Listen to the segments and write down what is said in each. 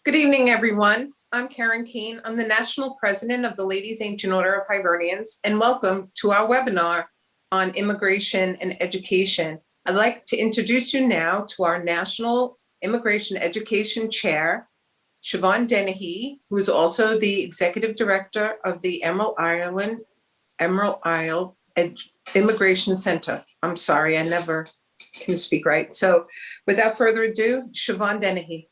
Good evening, everyone. I'm Karen Keene. I'm the National President of the Ladies Ancient Order of Hibernians, and welcome to our webinar on immigration and education. I'd like to introduce you now to our National Immigration Education Chair, Siobhan Dennehy, who is also the Executive Director of the Emerald Isle Immigration Center. I'm sorry, I never can speak right. So without further ado, Siobhan Dennehy.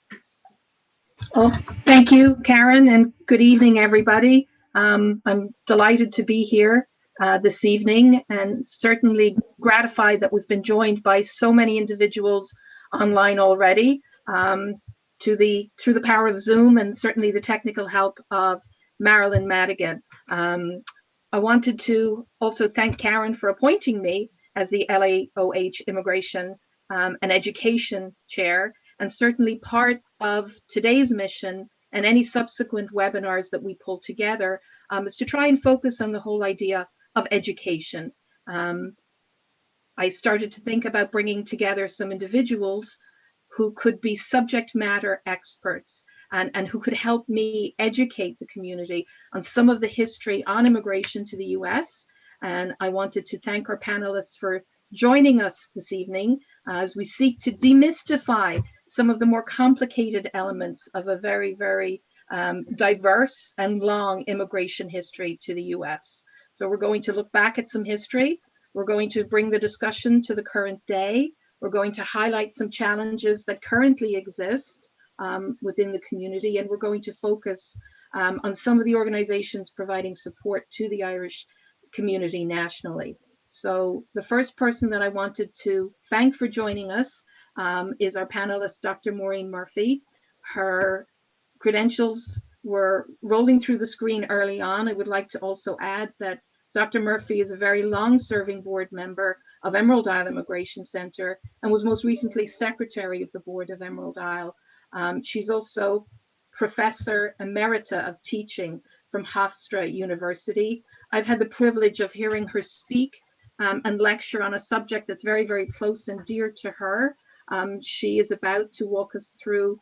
Oh, thank you, Karen, and good evening, everybody. I'm delighted to be here this evening, and certainly gratified that we've been joined by so many individuals online already through the power of Zoom, and certainly the technical help of Marilyn Madigan. I wanted to also thank Karen for appointing me as the LAOH Immigration and Education Chair, and certainly part of today's mission and any subsequent webinars that we pull together is to try and focus on the whole idea of education. I started to think about bringing together some individuals who could be subject matter experts and who could help me educate the community on some of the history on immigration to the US. And I wanted to thank our panelists for joining us this evening as we seek to demystify some of the more complicated elements of a very, very diverse and long immigration history to the US. So we're going to look back at some history. We're going to bring the discussion to the current day. We're going to highlight some challenges that currently exist within the community, and we're going to focus on some of the organizations providing support to the Irish community nationally. So the first person that I wanted to thank for joining us is our panelist, Dr. Maureen Murphy. Her credentials were rolling through the screen early on. I would like to also add that Dr. Murphy is a very long-serving board member of Emerald Isle Immigration Center and was most recently secretary of the board of Emerald Isle. She's also Professor Emerita of Teaching from Hofstra University. I've had the privilege of hearing her speak and lecture on a subject that's very, very close and dear to her. She is about to walk us through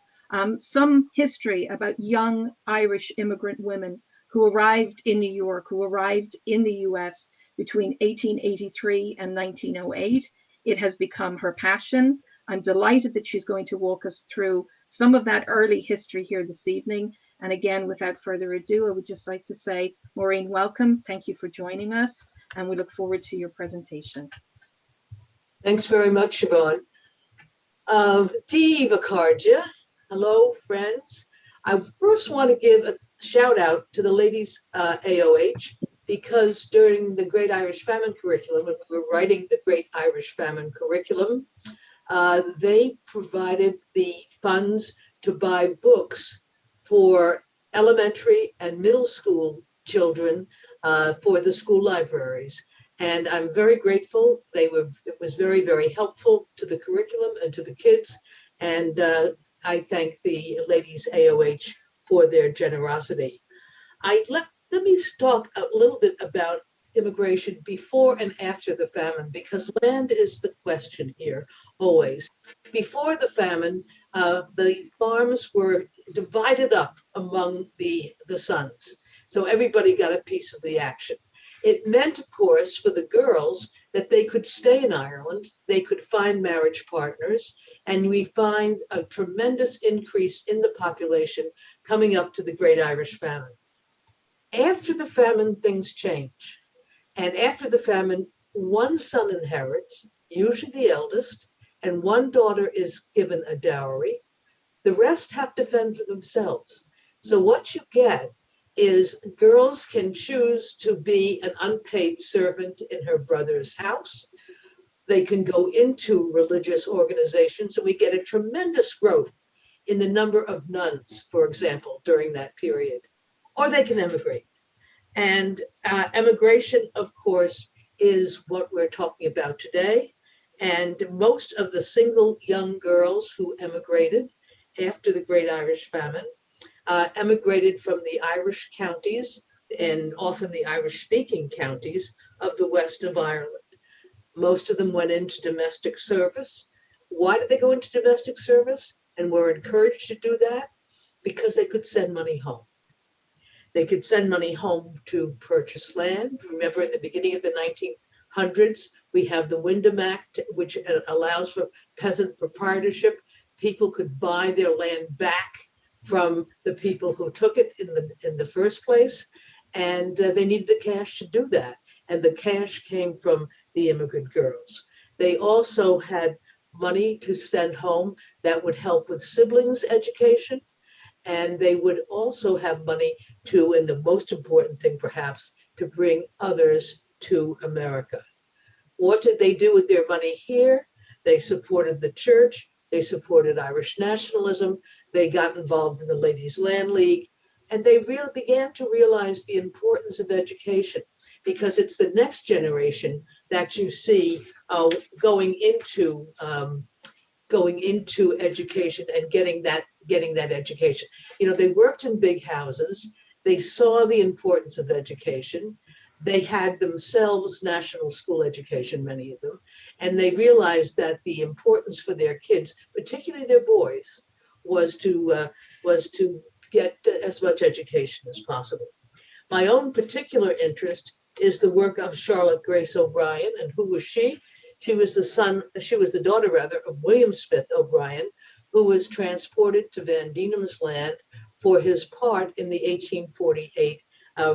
some history about young Irish immigrant women who arrived in New York, who arrived in the US between 1883 and 1908. It has become her passion. I'm delighted that she's going to walk us through some of that early history here this evening. And again, without further ado, I would just like to say, Maureen, welcome. Thank you for joining us, and we look forward to your presentation. Thanks very much, Siobhan. Diva Karja. Hello, friends. I first want to give a shout out to the ladies AOH, because during the Great Irish Famine curriculum, when we were writing the Great Irish Famine curriculum, they provided the funds to buy books for elementary and middle school children for the school libraries. And I'm very grateful. It was very, very helpful to the curriculum and to the kids. And I thank the ladies AOH for their generosity. Let me talk a little bit about immigration before and after the famine, because land is the question here, always. Before the famine, the farms were divided up among the sons. So everybody got a piece of the action. It meant, of course, for the girls that they could stay in Ireland, they could find marriage partners, and we find a tremendous increase in the population coming up to the Great Irish Famine. After the famine, things change. And after the famine, one son inherits, usually the eldest, and one daughter is given a dowry. The rest have to fend for themselves. So what you get is girls can choose to be an unpaid servant in her brother's house. They can go into religious organizations. So we get a tremendous growth in the number of nuns, for example, during that period. Or they can emigrate. And emigration, of course, is what we're talking about today. And most of the single young girls who emigrated after the Great Irish Famine emigrated from the Irish counties and often the Irish-speaking counties of the west of Ireland. Most of them went into domestic service. Why did they go into domestic service and were encouraged to do that? because they could send money home. They could send money home to purchase land. Remember, in the beginning of the 1900s, we have the Wyndham Act, which allows for peasant proprietorship. People could buy their land back from the people who took it in the first place, and they needed the cash to do that. And the cash came from the immigrant girls. They also had money to send home that would help with siblings' education. And they would also have money to, and the most important thing perhaps, to bring others to America. What did they do with their money here? They supported the church, they supported Irish nationalism, they got involved in the Ladies' Land League, and they really began to realize the importance of education, because it's the next generation that you see going into education and getting that education. You know, they worked in big houses. They saw the importance of education. They had themselves national school education, many of them, and they realized that the importance for their kids, particularly their boys, was to get as much education as possible. My own particular interest is the work of Charlotte Grace O'Brien. And who was she? She was the daughter rather of William Smith O'Brien, who was transported to Van Diemen's Land for his part in the 1848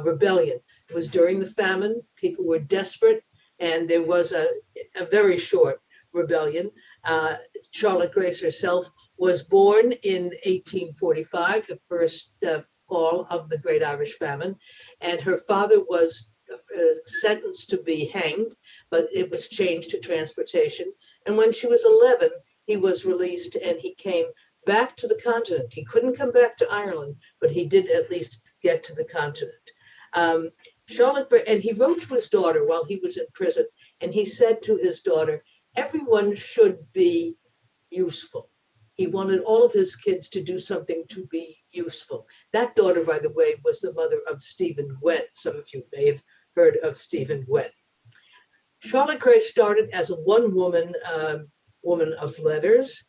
rebellion. It was during the famine. People were desperate, and there was a very short rebellion. Charlotte Grace herself was born in 1845, the first fall of the Great Irish Famine, and her father was sentenced to be hanged, but it was changed to transportation. And when she was 11, he was released and he came back to the continent. He couldn't come back to Ireland, but he did at least get to the continent. And he wrote to his daughter while he was in prison, and he said to his daughter, everyone should be useful. He wanted all of his kids to do something to be useful. That daughter, by the way, was the mother of Stephen Gwen. Some of you may have heard of Stephen Gwen. Charlotte Grace started as a one-woman woman of letters.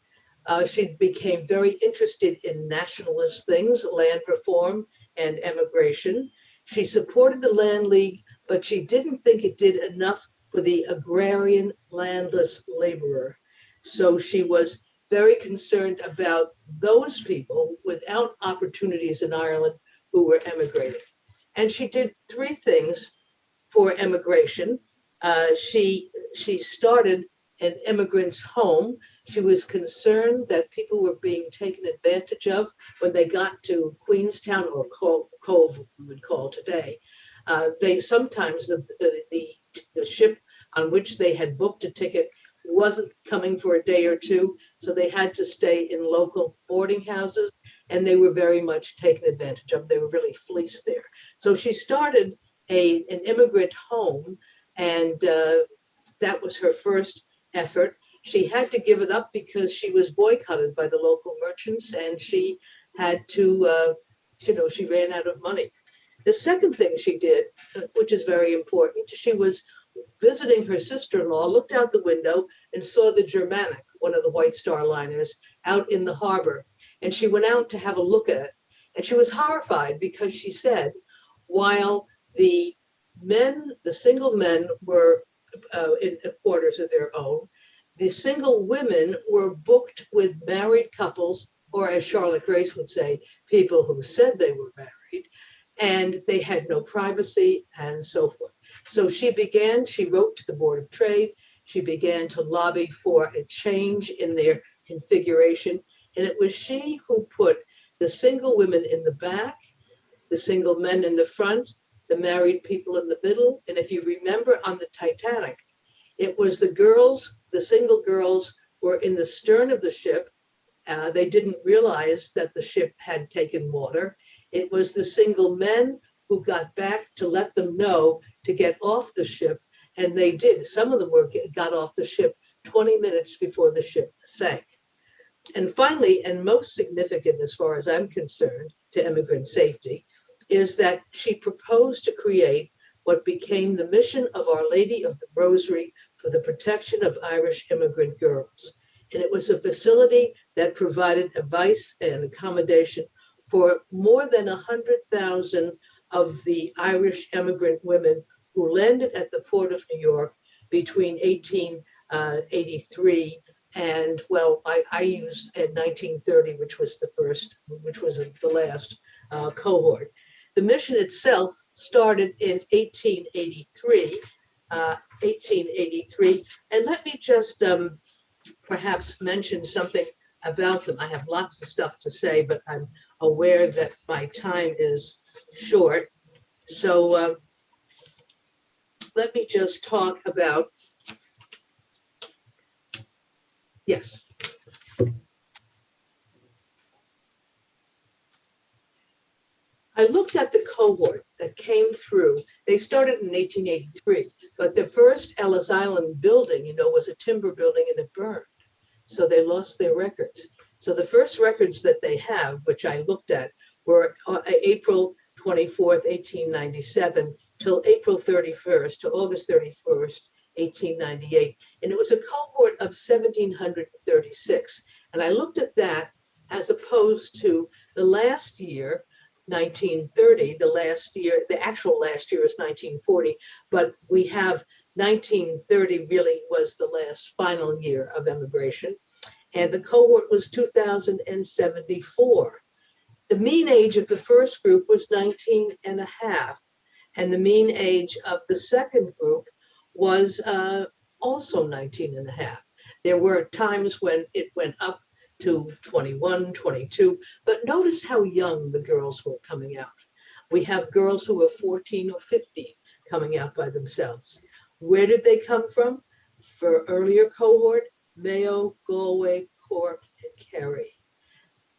She became very interested in nationalist things, land reform and emigration. She supported the Land League, but she didn't think it did enough for the agrarian landless laborer. So she was very concerned about those people without opportunities in Ireland who were emigrating. And she did three things for emigration. She started an immigrant's home. She was concerned that people were being taken advantage of when they got to Queenstown, or Cove, we would call today. They sometimes, the ship on which they had booked a ticket wasn't coming for a day or two, so they had to stay in local boarding houses, and they were very much taken advantage of. They were really fleeced there. So she started an immigrant home, and that was her first effort. She had to give it up because she was boycotted by the local merchants, and she had to, she ran out of money. The second thing she did, which is very important, she was visiting her sister-in-law, looked out the window and saw the Germanic, one of the White Star liners, out in the harbor. And she went out to have a look at it. And she was horrified because she said, while the single men were in quarters of their own, the single women were booked with married couples, or as Charlotte Grace would say, people who said they were married, and they had no privacy and so forth. So she wrote to the Board of Trade, she began to lobby for a change in their configuration, and it was she who put the single women in the back, the single men in the front, the married people in the middle. And if you remember on the Titanic, it was the single girls were in the stern of the ship. They didn't realize that the ship had taken water. It was the single men who got back to let them know to get off the ship, and they did. Some of them got off the ship 20 minutes before the ship sank. And finally, and most significant as far as I'm concerned to immigrant safety, is that she proposed to create what became the mission of Our Lady of the Rosary for the protection of Irish immigrant girls. And it was a facility that provided advice and accommodation for more than 100,000 of the Irish immigrant women who landed at the Port of New York between 1883 and, well, I use in 1930, which was the last cohort. The mission itself started in 1883, and let me just perhaps mention something about them. I have lots of stuff to say, but I'm aware that my time is short. So let me just talk about, yes. I looked at the cohort that came through. They started in 1883, but the first Ellis Island building, was a timber building and it burned. So they lost their records. So the first records that they have, which I looked at, were April 24th, 1897 till April 31st, to August 31st, 1898. And it was a cohort of 1,736. And I looked at that as opposed to the last year, 1930, the actual last year is 1940, but we have 1930 really was the last final year of immigration. And the cohort was 2,074. The mean age of the first group was 19 and a half. And the mean age of the second group was also 19 and a half. There were times when it went up to 21, 22, but notice how young the girls were coming out. We have girls who were 14 or 15 coming out by themselves. Where did they come from? For earlier cohort, Mayo, Galway, Cork, and Kerry.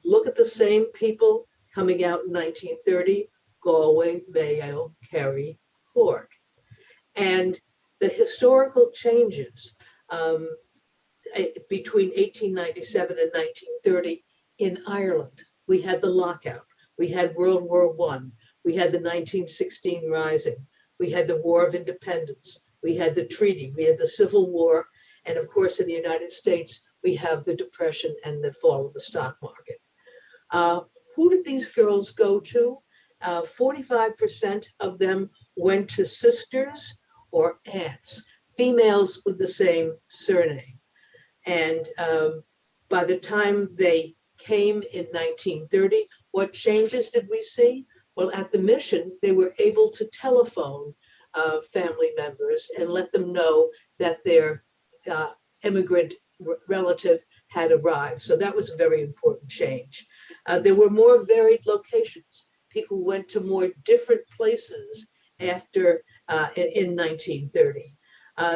Look at the same people coming out in 1930, Galway, Mayo, Kerry, Cork. And the historical changes between 1897 and 1930 in Ireland. We had the lockout. We had World War I. We had the 1916 Rising. We had the War of Independence. We had the treaty. We had the Civil War. And of course, in the United States, we have the Depression and the fall of the stock market. Who did these girls go to? 45% of them went to sisters or aunts, females with the same surname. And by the time they came in 1930, what changes did we see? Well, at the mission, they were able to telephone family members and let them know that their immigrant relative had arrived. So that was a very important change. There were more varied locations. People went to more different places after in 1930.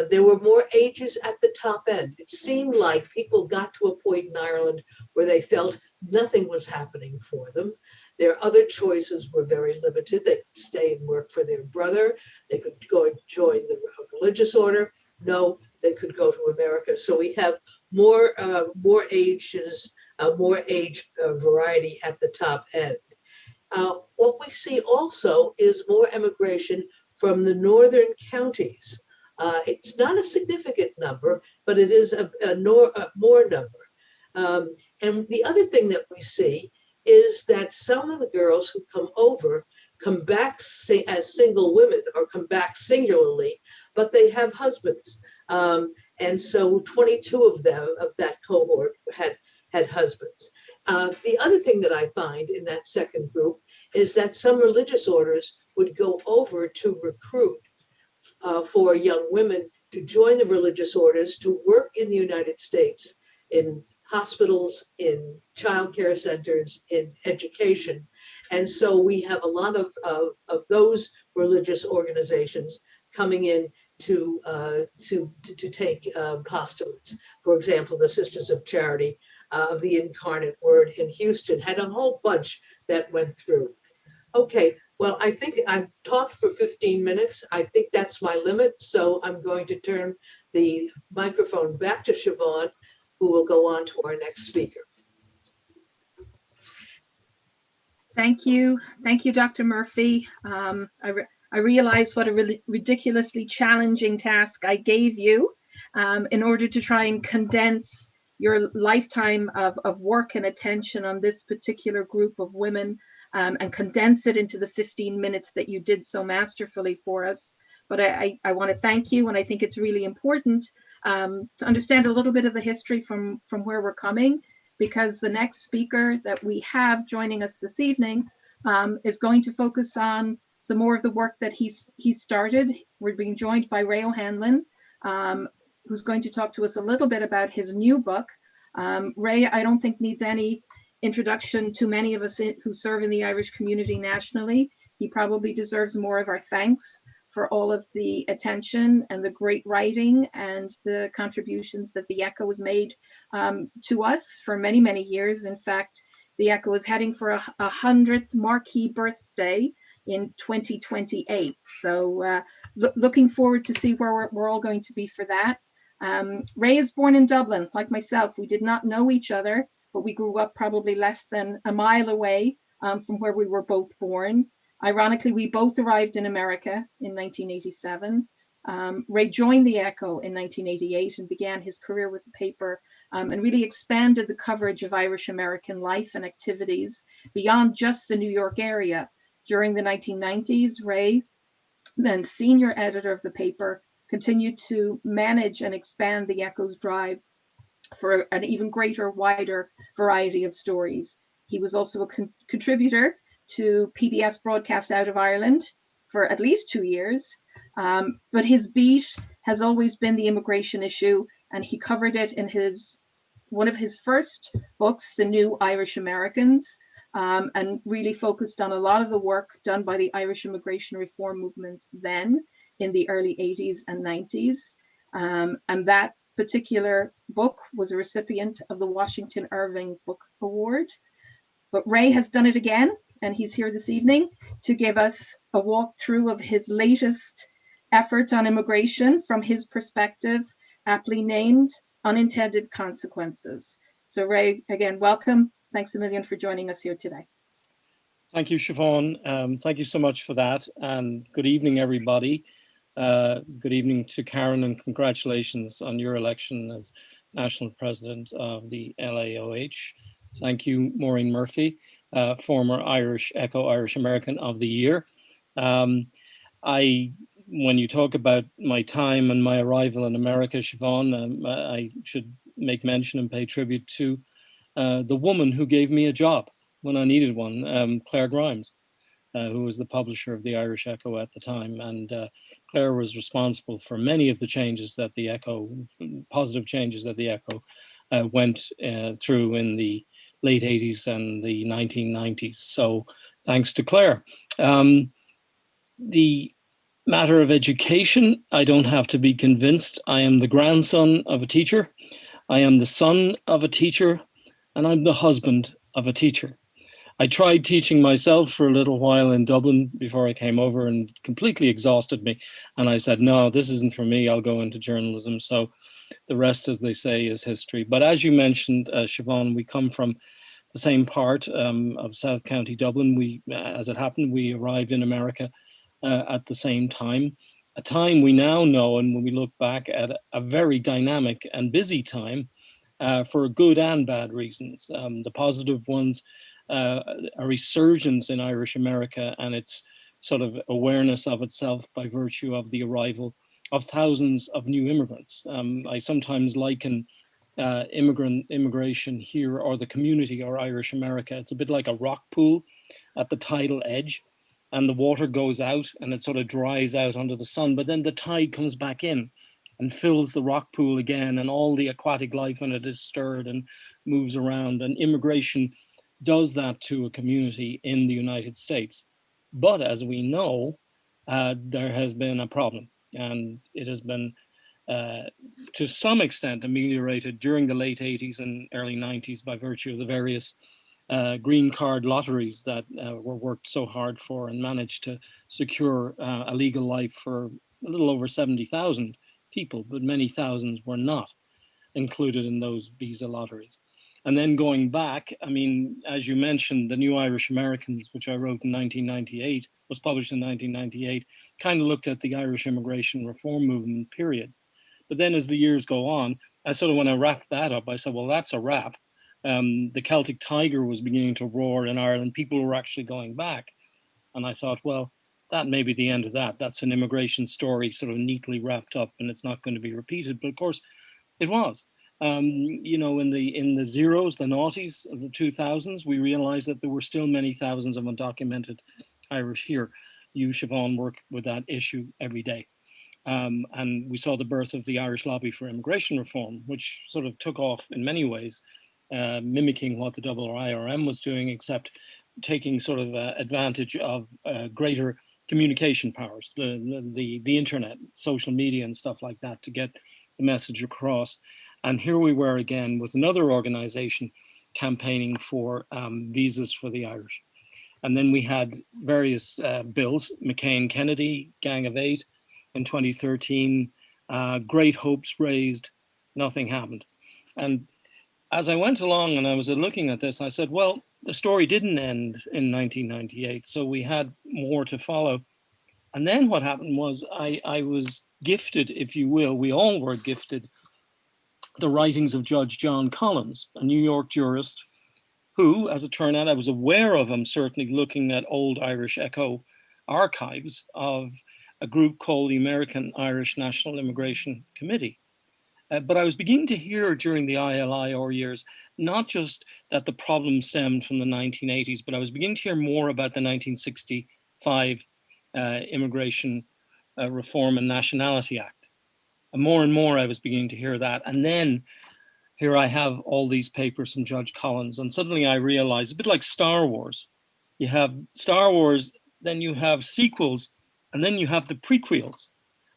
There were more ages at the top end. It seemed like people got to a point in Ireland where they felt nothing was happening for them. Their other choices were very limited. They could stay and work for their brother. They could go and join the religious order. No, they could go to America. So we have more ages, more age variety at the top end. What we see also is more immigration from the northern counties. It's not a significant number, but it is a more number. And the other thing that we see is that some of the girls who come back as single women or come back singularly, but they have husbands. And so 22 of them, of that cohort, had husbands. The other thing that I find in that second group is that some religious orders would go over to recruit for young women to join the religious orders to work in the United States, in hospitals, in childcare centers, in education. And so we have a lot of those religious organizations coming in to take postulates. For example, the Sisters of Charity of the Incarnate Word in Houston had a whole bunch that went through. Okay, well, I think I've talked for 15 minutes. I think that's my limit. So I'm going to turn the microphone back to Siobhan, who will go on to our next speaker. Thank you. Thank you, Dr. Murphy. I realize what a ridiculously challenging task I gave you in order to try and condense your lifetime of work and attention on this particular group of women, and condense it into the 15 minutes that you did so masterfully for us. But I want to thank you, and I think it's really important to understand a little bit of the history from where we're coming, because the next speaker that we have joining us this evening is going to focus on some more of the work that he started. We're being joined by Ray OHanlon, who's going to talk to us a little bit about his new book. Ray, I don't think needs any introduction to many of us who serve in the Irish community nationally. He probably deserves more of our thanks for all of the attention and the great writing and the contributions that the Echo has made to us for many, many years. In fact, the Echo is heading for a 100th marquee birthday in 2028. So looking forward to see where we're all going to be for that. Ray is born in Dublin, like myself. We did not know each other, but we grew up probably less than a mile away from where we were both born. Ironically, we both arrived in America in 1987. Ray joined the Echo in 1988 and began his career with the paper, and really expanded the coverage of Irish American life and activities beyond just the New York area. During the 1990s, Ray, then senior editor of the paper, continued to manage and expand the Echo's drive for an even greater, wider variety of stories. He was also a contributor to PBS Broadcast out of Ireland for at least 2 years, but his beat has always been the immigration issue, and he covered it in one of his first books, The New Irish Americans, and really focused on a lot of the work done by the Irish immigration reform movement then in the early 80s and 90s. And that particular book was a recipient of the Washington Irving Book Award. But Ray has done it again, and he's here this evening to give us a walkthrough of his latest effort on immigration from his perspective, aptly named Unintended Consequences. So Ray, again, welcome. Thanks a million for joining us here today. Thank you, Siobhan. Thank you so much for that. And good evening, everybody. Good evening to Karen, and congratulations on your election as National President of the LAOH. Thank you, Maureen Murphy, former Echo Irish American of the Year. When you talk about my time and my arrival in America, Siobhan, I should make mention and pay tribute to the woman who gave me a job when I needed one, Claire Grimes, who was the publisher of the Irish Echo at the time. And Claire was responsible for many of the changes that the Echo, positive changes that the Echo went through in the late 80s and the 1990s. So thanks to Claire. The matter of education, I don't have to be convinced. I am the grandson of a teacher. I am the son of a teacher, and I'm the husband of a teacher. I tried teaching myself for a little while in Dublin before I came over, and completely exhausted me. And I said, no, this isn't for me. I'll go into journalism. So the rest, as they say, is history. But as you mentioned, Siobhan, we come from the same part of South County Dublin. As it happened, we arrived in America at the same time, a time we now know, and when we look back at a very dynamic and busy time for good and bad reasons. The positive ones, a resurgence in Irish America and its sort of awareness of itself by virtue of the arrival of thousands of new immigrants. I sometimes liken immigration here, or the community, or Irish America. It's a bit like a rock pool at the tidal edge, and the water goes out and it sort of dries out under the sun, but then the tide comes back in and fills the rock pool again, and all the aquatic life in it is stirred and moves around. And immigration does that to a community in the United States. But as we know, there has been a problem, and it has been to some extent ameliorated during the late 80s and early 90s by virtue of the various green card lotteries that were worked so hard for and managed to secure a legal life for a little over 70,000 people, but many thousands were not included in those visa lotteries. And then going back, I mean, as you mentioned, The New Irish Americans, which I wrote in 1998, was published in 1998, kind of looked at the Irish immigration reform movement period. But then as the years go on, I sort of, when I wrapped that up, I said, well, that's a wrap. The Celtic tiger was beginning to roar in Ireland. People were actually going back. And I thought, well, that may be the end of that. That's an immigration story sort of neatly wrapped up, and it's not going to be repeated. But of course, it was. You know, in the zeros, the noughties of the 2000s, we realized that there were still many thousands of undocumented Irish here. You, Siobhan, work with that issue every day. And we saw the birth of the Irish Lobby for Immigration Reform, which sort of took off in many ways, mimicking what the IRM was doing, except taking sort of advantage of greater communication powers, the internet, social media and stuff like that to get the message across. And here we were again with another organization campaigning for visas for the Irish. And then we had various bills, McCain-Kennedy, Gang of Eight in 2013, great hopes raised, nothing happened. And as I went along and I was looking at this, I said, well, the story didn't end in 1998, so we had more to follow. And then what happened was I was gifted, if you will, we all were gifted the writings of Judge John Collins, a New York jurist who, as it turned out, I was aware of him, certainly looking at old Irish Echo archives of a group called the American Irish National Immigration Committee. But I was beginning to hear during the ILIR years, not just that the problem stemmed from the 1980s, but I was beginning to hear more about the 1965 Immigration Reform and Nationality Act. And more I was beginning to hear that. And then here I have all these papers from Judge Collins, and suddenly I realized, a bit like Star Wars, you have Star Wars, then you have sequels, and then you have the prequels.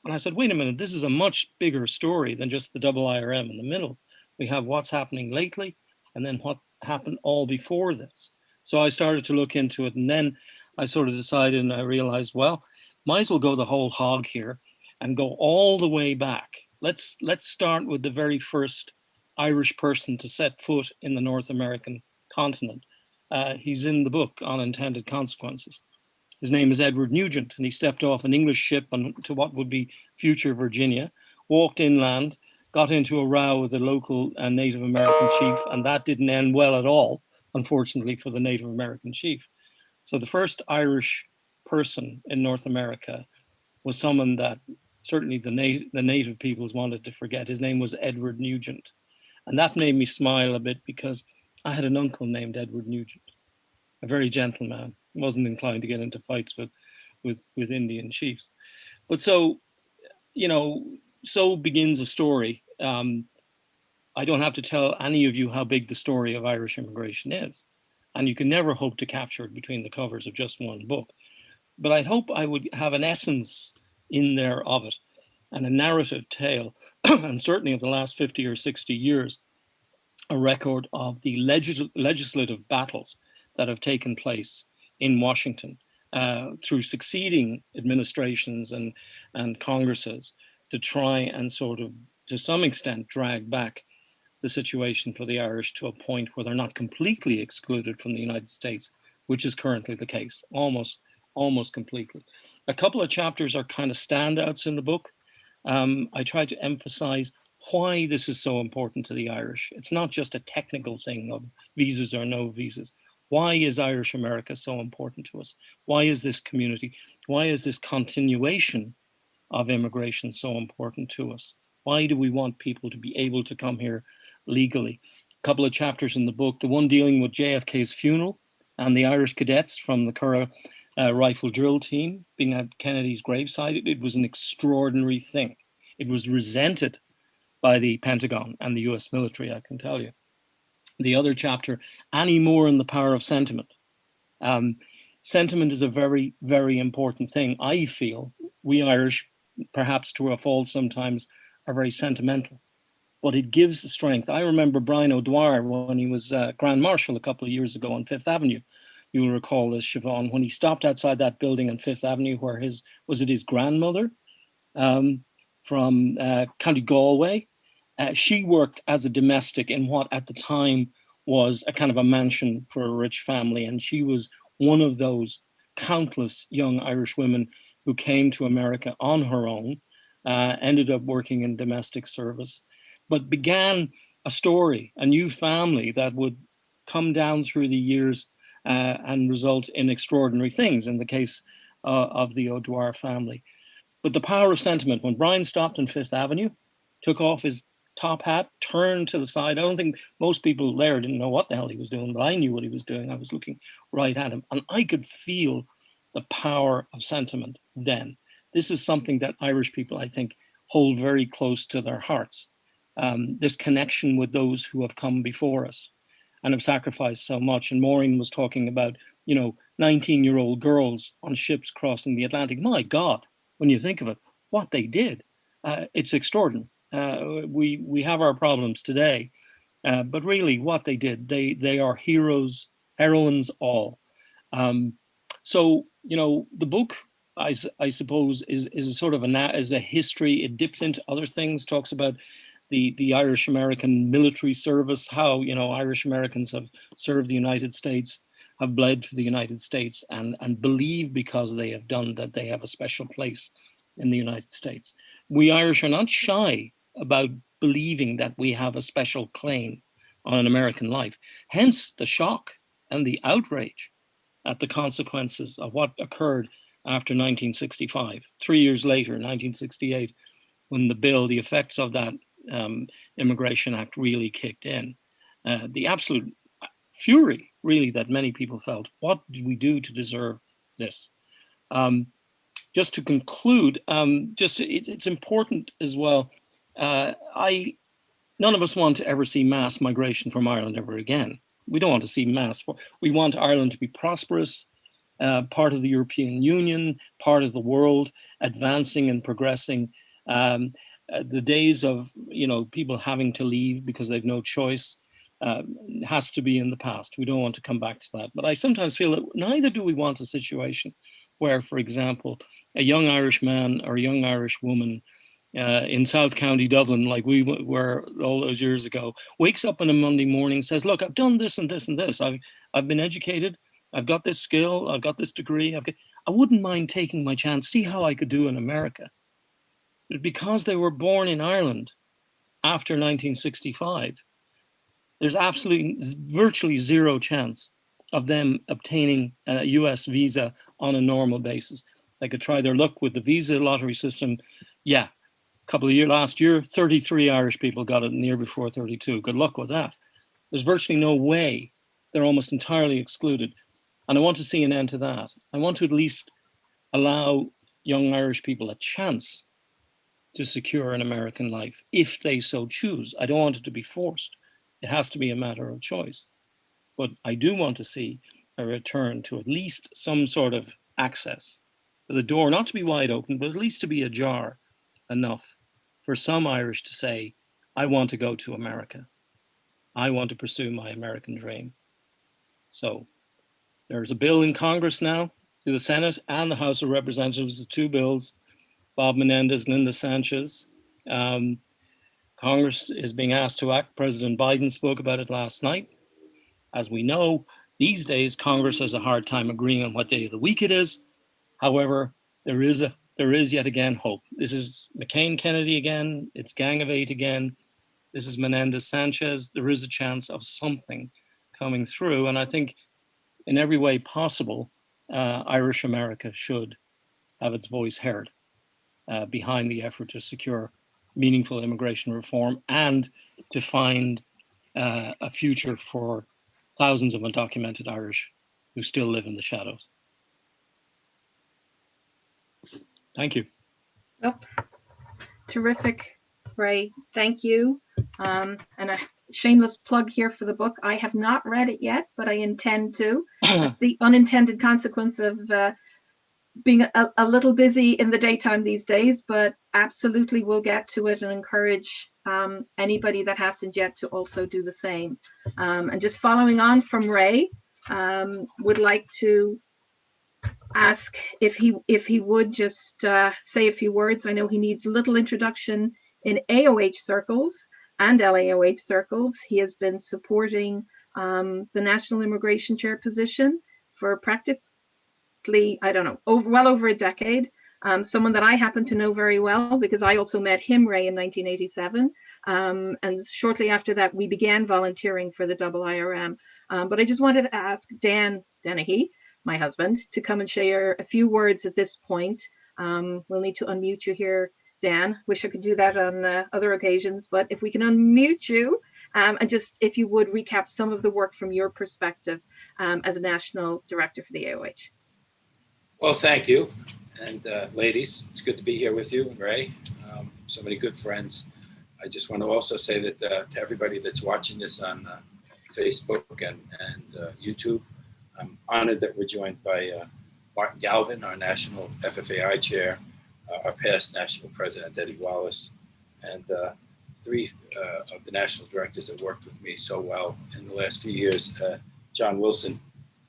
And I said, wait a minute, this is a much bigger story than just the double IRM in the middle. We have what's happening lately, and then what happened all before this. So I started to look into it, and then I sort of decided, and I realized, well, might as well go the whole hog here and go all the way back. Let's start with the very first Irish person to set foot in the North American continent. He's in the book, Unintended Consequences. His name is Edward Nugent, and he stepped off an English ship to what would be future Virginia, walked inland, got into a row with a local Native American chief, and that didn't end well at all, unfortunately, for the Native American chief. So the first Irish person in North America was someone that certainly the native peoples wanted to forget. His name was Edward Nugent. And that made me smile a bit because I had an uncle named Edward Nugent, a very gentle man. He wasn't inclined to get into fights with Indian chiefs. But so, you know, so begins a story. I don't have to tell any of you how big the story of Irish immigration is. And you can never hope to capture it between the covers of just one book. But I hope I would have an essence in there of it and a narrative tale, and certainly of the last 50 or 60 years, a record of the legislative battles that have taken place in Washington through succeeding administrations and Congresses to try and sort of, to some extent, drag back the situation for the Irish to a point where they're not completely excluded from the United States, which is currently the case, almost completely. A couple of chapters are kind of standouts in the book. I try to emphasize why this is so important to the Irish. It's not just a technical thing of visas or no visas. Why is Irish America so important to us? Why is this community? Why is this continuation of immigration so important to us? Why do we want people to be able to come here legally? A couple of chapters in the book, the one dealing with JFK's funeral and the Irish cadets from the Curragh rifle drill team being at Kennedy's graveside. It was an extraordinary thing. It was resented by the Pentagon and the US military, I can tell you. The other chapter, Annie Moore and the Power of Sentiment. Sentiment is a very, very important thing. I feel we Irish, perhaps to a fault sometimes, are very sentimental, but it gives strength. I remember Brian O'Dwyer when he was Grand Marshal a couple of years ago on Fifth Avenue. You will recall this, Siobhan, when he stopped outside that building on Fifth Avenue where his grandmother from County Galway, she worked as a domestic in what at the time was a kind of a mansion for a rich family. And she was one of those countless young Irish women who came to America on her own, ended up working in domestic service, but began a story, a new family that would come down through the years and result in extraordinary things in the case of the O'Dwyer family. But the power of sentiment, when Brian stopped on Fifth Avenue, took off his top hat, turned to the side. I don't think most people there didn't know what the hell he was doing, but I knew what he was doing. I was looking right at him, and I could feel the power of sentiment then. This is something that Irish people, I think, hold very close to their hearts. This connection with those who have come before us and have sacrificed so much. And Maureen was talking about, 19-year-old girls on ships crossing the Atlantic. My God, when you think of it, what they did, it's extraordinary. We have our problems today, but really what they did, they are heroes, heroines all. So, the book, I suppose, is sort of a history. It dips into other things, talks about the Irish American military service, how Irish Americans have served the United States, have bled for the United States, and believe because they have done that they have a special place in the United States. We Irish are not shy about believing that we have a special claim on an American life. Hence the shock and the outrage at the consequences of what occurred after 1965. 3 years later, 1968, when the effects of that Immigration Act really kicked in. The absolute fury, really, that many people felt. What did we do to deserve this? Just to conclude, it's important as well. None of us want to ever see mass migration from Ireland ever again. We don't want to see we want Ireland to be prosperous, part of the European Union, part of the world, advancing and progressing. The days of people having to leave because they've no choice has to be in the past. We don't want to come back to that. But I sometimes feel that neither do we want a situation where, for example, a young Irish man or a young Irish woman in South County Dublin, like we were all those years ago, wakes up on a Monday morning, says, look, I've done this and this and this. I've been educated. I've got this skill. I've got this degree. I wouldn't mind taking my chance, see how I could do in America. But because they were born in Ireland after 1965, there's virtually zero chance of them obtaining a US visa on a normal basis. They could try their luck with the visa lottery system. Yeah, last year, 33 Irish people got it, and the year before 32. Good luck with that. There's virtually no way. They're almost entirely excluded. And I want to see an end to that. I want to at least allow young Irish people a chance to secure an American life if they so choose. I don't want it to be forced. It has to be a matter of choice. But I do want to see a return to at least some sort of access for the door, not to be wide open, but at least to be ajar enough for some Irish to say, I want to go to America. I want to pursue my American dream. So there's a bill in Congress now, to the Senate and the House of Representatives, the two bills, Bob Menendez, Linda Sanchez. Congress is being asked to act. President Biden spoke about it last night. As we know, these days, Congress has a hard time agreeing on what day of the week it is. However, there is yet again hope. This is McCain-Kennedy again. It's Gang of Eight again. This is Menendez-Sanchez. There is a chance of something coming through. And I think in every way possible, Irish America should have its voice heard behind the effort to secure meaningful immigration reform and to find a future for thousands of undocumented Irish who still live in the shadows. Thank you. Oh, terrific, Ray. Thank you. And a shameless plug here for the book. I have not read it yet, but I intend to. It's the unintended consequence of being a little busy in the daytime these days, but absolutely we'll get to it and encourage anybody that hasn't yet to also do the same. And just following on from Ray, would like to ask if he would just say a few words. I know he needs a little introduction in AOH circles and LAOH circles. He has been supporting the National Immigration Chair position for practically, I don't know, well over a decade. someone that I happen to know very well because I also met him, Ray, in 1987. And shortly after that, we began volunteering for the IIRM. But I just wanted to ask Dan Dennehy, my husband, to come and share a few words at this point. We'll need to unmute you here, Dan. Wish I could do that on other occasions, but if we can unmute you, and just if you would recap some of the work from your perspective as a national director for the AOH. Well, thank you. And ladies, it's good to be here with you and Ray. So many good friends. I just want to also say that to everybody that's watching this on Facebook and YouTube, I'm honored that we're joined by Martin Galvin, our national FFAI chair, our past national president, Eddie Wallace, and three of the national directors that worked with me so well in the last few years, John Wilson,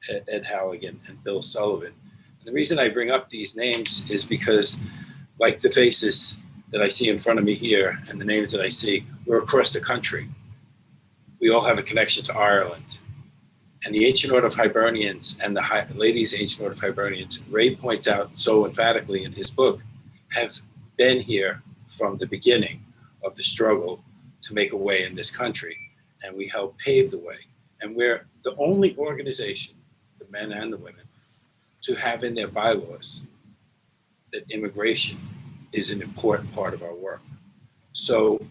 Ed Halligan, and Bill Sullivan. And the reason I bring up these names is because, like the faces that I see in front of me here and the names that I see, we're across the country. We all have a connection to Ireland. And the Ancient Order of Hibernians and the Ladies Ancient Order of Hibernians, Ray points out so emphatically in his book, have been here from the beginning of the struggle to make a way in this country. And we help pave the way. And we're the only organization, the men and the women, to have in their bylaws that immigration is an important part of our work. So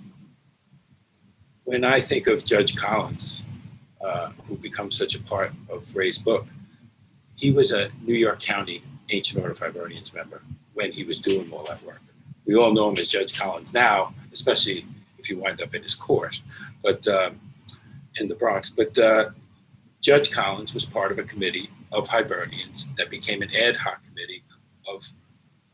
when I think of Judge Collins, who becomes such a part of Ray's book, he was a New York County Ancient Order of Hibernians member when he was doing all that work. We all know him as Judge Collins now, especially if you wind up in his court, but in the Bronx. But Judge Collins was part of a committee of Hibernians that became an ad hoc committee of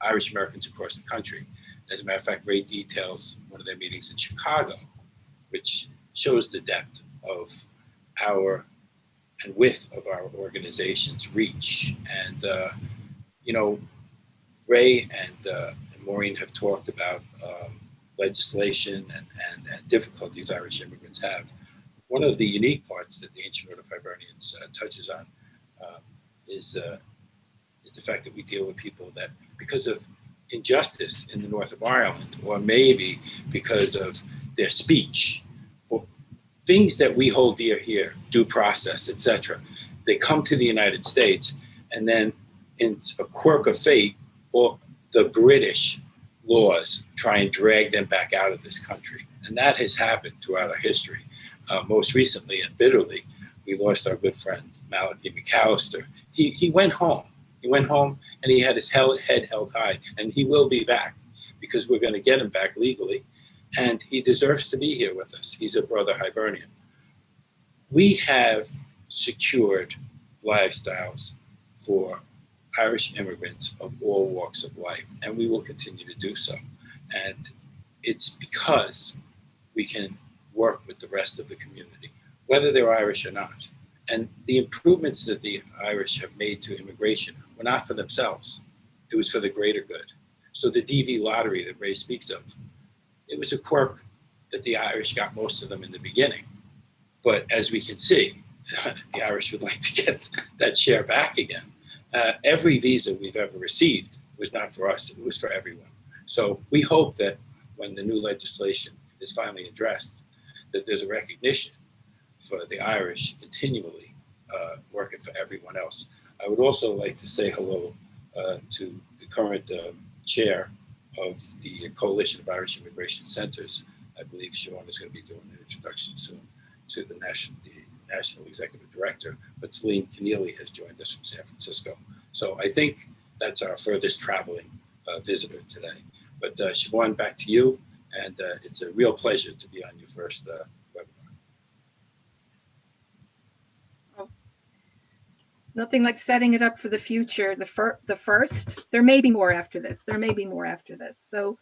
Irish Americans across the country. As a matter of fact, Ray details one of their meetings in Chicago, which shows the depth of our and width of our organization's reach. And, you know, Ray and Maureen have talked about legislation and difficulties Irish immigrants have. One of the unique parts that the Ancient Order of Hibernians touches on is the fact that we deal with people that, because of injustice in the north of Ireland, or maybe because of their speech, or things that we hold dear here, due process, etc., they come to the United States, and then in a quirk of fate, or the British laws try and drag them back out of this country. And that has happened throughout our history. Most recently and bitterly, we lost our good friend, Malachi McAllister. He went home. He went home and he had his head held high, and he will be back because we're going to get him back legally, and he deserves to be here with us. He's a brother Hibernian. We have secured lifestyles for Irish immigrants of all walks of life, and we will continue to do so. And it's because we can work with the rest of the community, whether they're Irish or not. And the improvements that the Irish have made to immigration were not for themselves. It was for the greater good. So the DV lottery that Ray speaks of, it was a quirk that the Irish got most of them in the beginning. But as we can see, the Irish would like to get that share back again. Every visa we've ever received was not for us, it was for everyone. So we hope that when the new legislation is finally addressed, that there's a recognition for the Irish continually working for everyone else. I would also like to say hello to the current chair of the Coalition of Irish Immigration Centers. I believe Siobhan is going to be doing an introduction soon to the National Executive Director, but Celine Keneally has joined us from San Francisco. So I think that's our furthest traveling visitor today. But Siobhan, back to you, and it's a real pleasure to be on your first webinar. Nothing like setting it up for the future. The first, there may be more after this. There may be more after this. So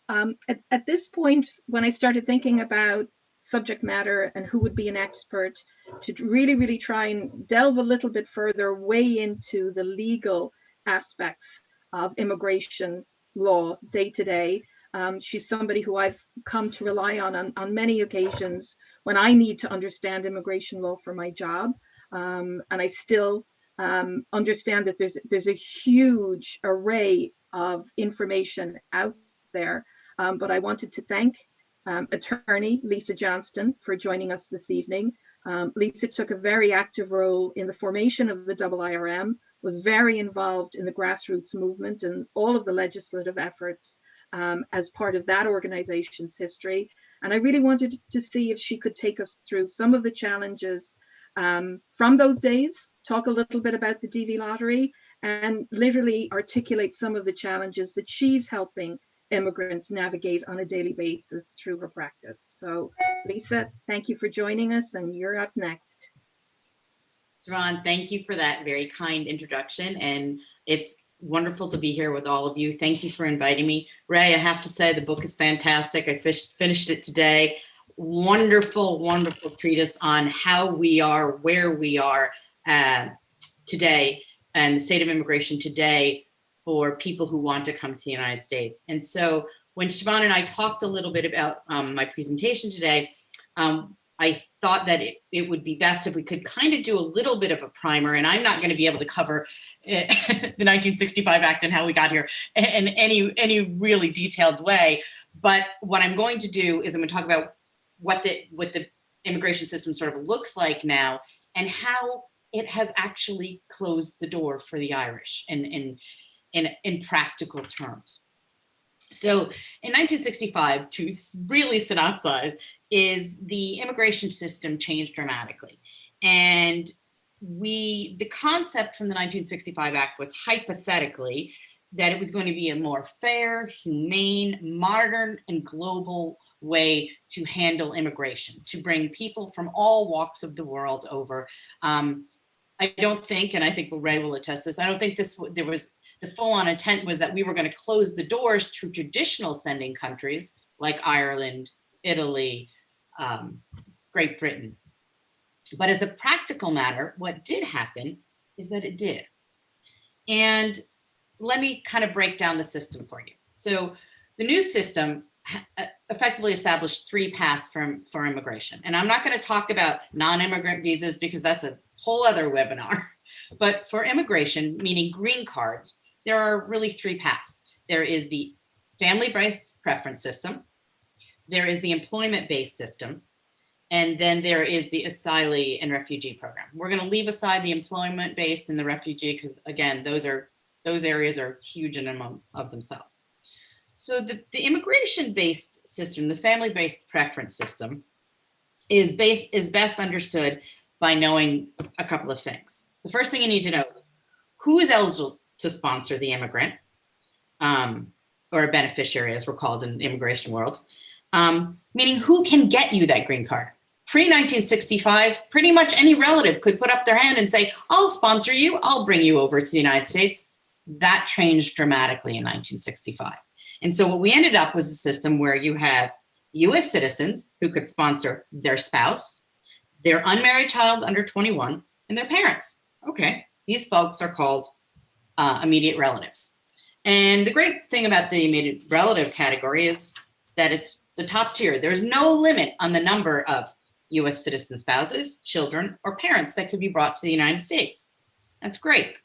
at this point, when I started thinking about subject matter and who would be an expert to really, really try and delve a little bit further way into the legal aspects of immigration law day to day. She's somebody who I've come to rely on many occasions when I need to understand immigration law for my job. And I still understand that there's a huge array of information out there. But I wanted to thank attorney Lisa Johnston for joining us this evening. Lisa took a very active role in the formation of the IIRM, was very involved in the grassroots movement and all of the legislative efforts as part of that organization's history. And I really wanted to see if she could take us through some of the challenges from those days, talk a little bit about the DV lottery, and literally articulate some of the challenges that she's helping immigrants navigate on a daily basis through her practice. So Lisa, thank you for joining us, and you're up next. Siobhan, thank you for that very kind introduction, and it's wonderful to be here with all of you. Thank you for inviting me. Ray, I have to say the book is fantastic. I finished it today. Wonderful, wonderful treatise on how we are, where we are today, and the state of immigration today for people who want to come to the United States. And so when Siobhan and I talked a little bit about my presentation today, I thought that it would be best if we could kind of do a little bit of a primer, and I'm not going to be able to cover the 1965 Act and how we got here in any really detailed way. But what I'm going to do is I'm going to talk about what the immigration system sort of looks like now and how it has actually closed the door for the Irish in practical terms. So in 1965, to really synopsize, is the immigration system changed dramatically. And the concept from the 1965 Act was hypothetically that it was going to be a more fair, humane, modern, and global way to handle immigration, to bring people from all walks of the world over. I don't think, and I think Ray will attest this, I don't think there was the full-on intent was that we were going to close the doors to traditional sending countries like Ireland, Italy, Great Britain. But as a practical matter, what did happen is that it did. And let me kind of break down the system for you. So the new system effectively established 3 paths for immigration. And I'm not going to talk about non-immigrant visas because that's a whole other webinar. But for immigration, meaning green cards, there are really 3 paths. There is the family-based preference system, there is the employment-based system, and then there is the asylee and refugee program. We're going to leave aside the employment-based and the refugee because, again, those areas are huge in and of themselves. So the immigration-based system, the family-based preference system, is best understood by knowing a couple of things. The first thing you need to know is who is eligible to sponsor the immigrant, or a beneficiary, as we're called in the immigration world, meaning who can get you that green card. Pre-1965, pretty much any relative could put up their hand and say, I'll sponsor you, I'll bring you over to the United States. That changed dramatically in 1965. And so what we ended up was a system where you have US citizens who could sponsor their spouse, their unmarried child under 21, and their parents. Okay, these folks are called immediate relatives. And the great thing about the immediate relative category is that it's the top tier. There's no limit on the number of US citizen spouses, children, or parents that could be brought to the United States. That's great.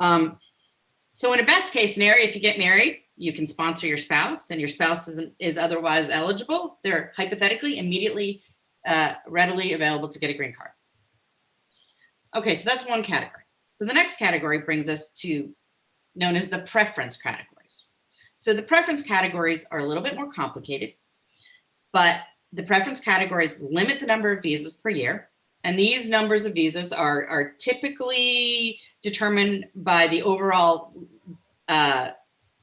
So in a best case scenario, if you get married, you can sponsor your spouse and your spouse is otherwise eligible. They're hypothetically immediately readily available to get a green card. Okay, so that's one category. So the next category brings us to known as the preference categories. So the preference categories are a little bit more complicated, but the preference categories limit the number of visas per year. And these numbers of visas are typically determined by the overall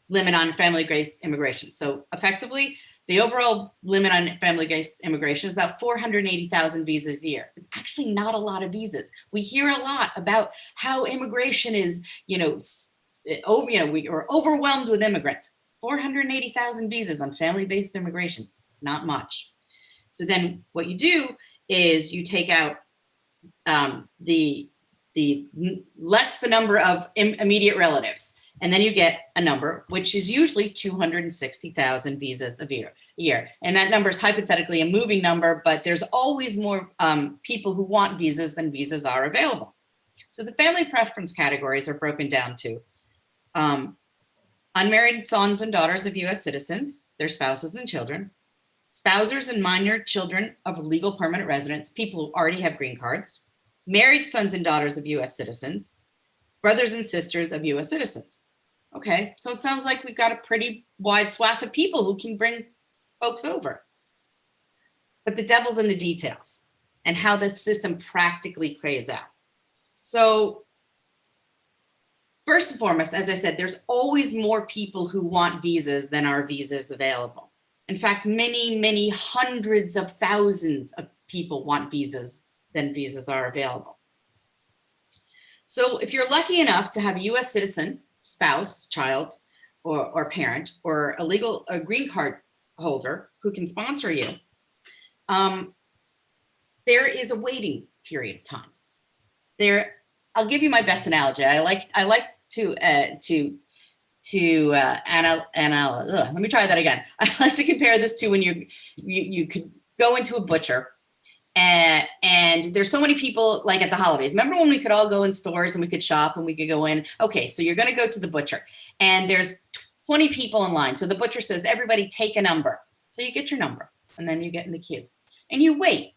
limit on family-based immigration. So effectively, the overall limit on family-based immigration is about 480,000 visas a year. It's actually not a lot of visas. We hear a lot about how immigration is, we are overwhelmed with immigrants. 480,000 visas on family-based immigration, not much. So then what you do is you take out the less the number of immediate relatives, and then you get a number, which is usually 260,000 visas a year. And that number is hypothetically a moving number, but there's always more people who want visas than visas are available. So the family preference categories are broken down to unmarried sons and daughters of US citizens, their spouses and children, spousers and minor children of legal permanent residents, people who already have green cards, married sons and daughters of US citizens, brothers and sisters of US citizens. Okay, so it sounds like we've got a pretty wide swath of people who can bring folks over. But the devil's in the details and how the system practically plays out. So first and foremost, as I said, there's always more people who want visas than are visas available. In fact, many, many hundreds of thousands of people want visas than visas are available. So if you're lucky enough to have a US citizen, spouse, child, or parent, or a green card holder who can sponsor you, there is a waiting period of time. I'll give you my best analogy. Let me try that again. I like to compare this to when you could go into a butcher and there's so many people, like at the holidays. Remember when we could all go in stores and we could shop and we could go in? Okay, so you're going to go to the butcher and there's 20 people in line. So the butcher says, everybody take a number. So you get your number and then you get in the queue and you wait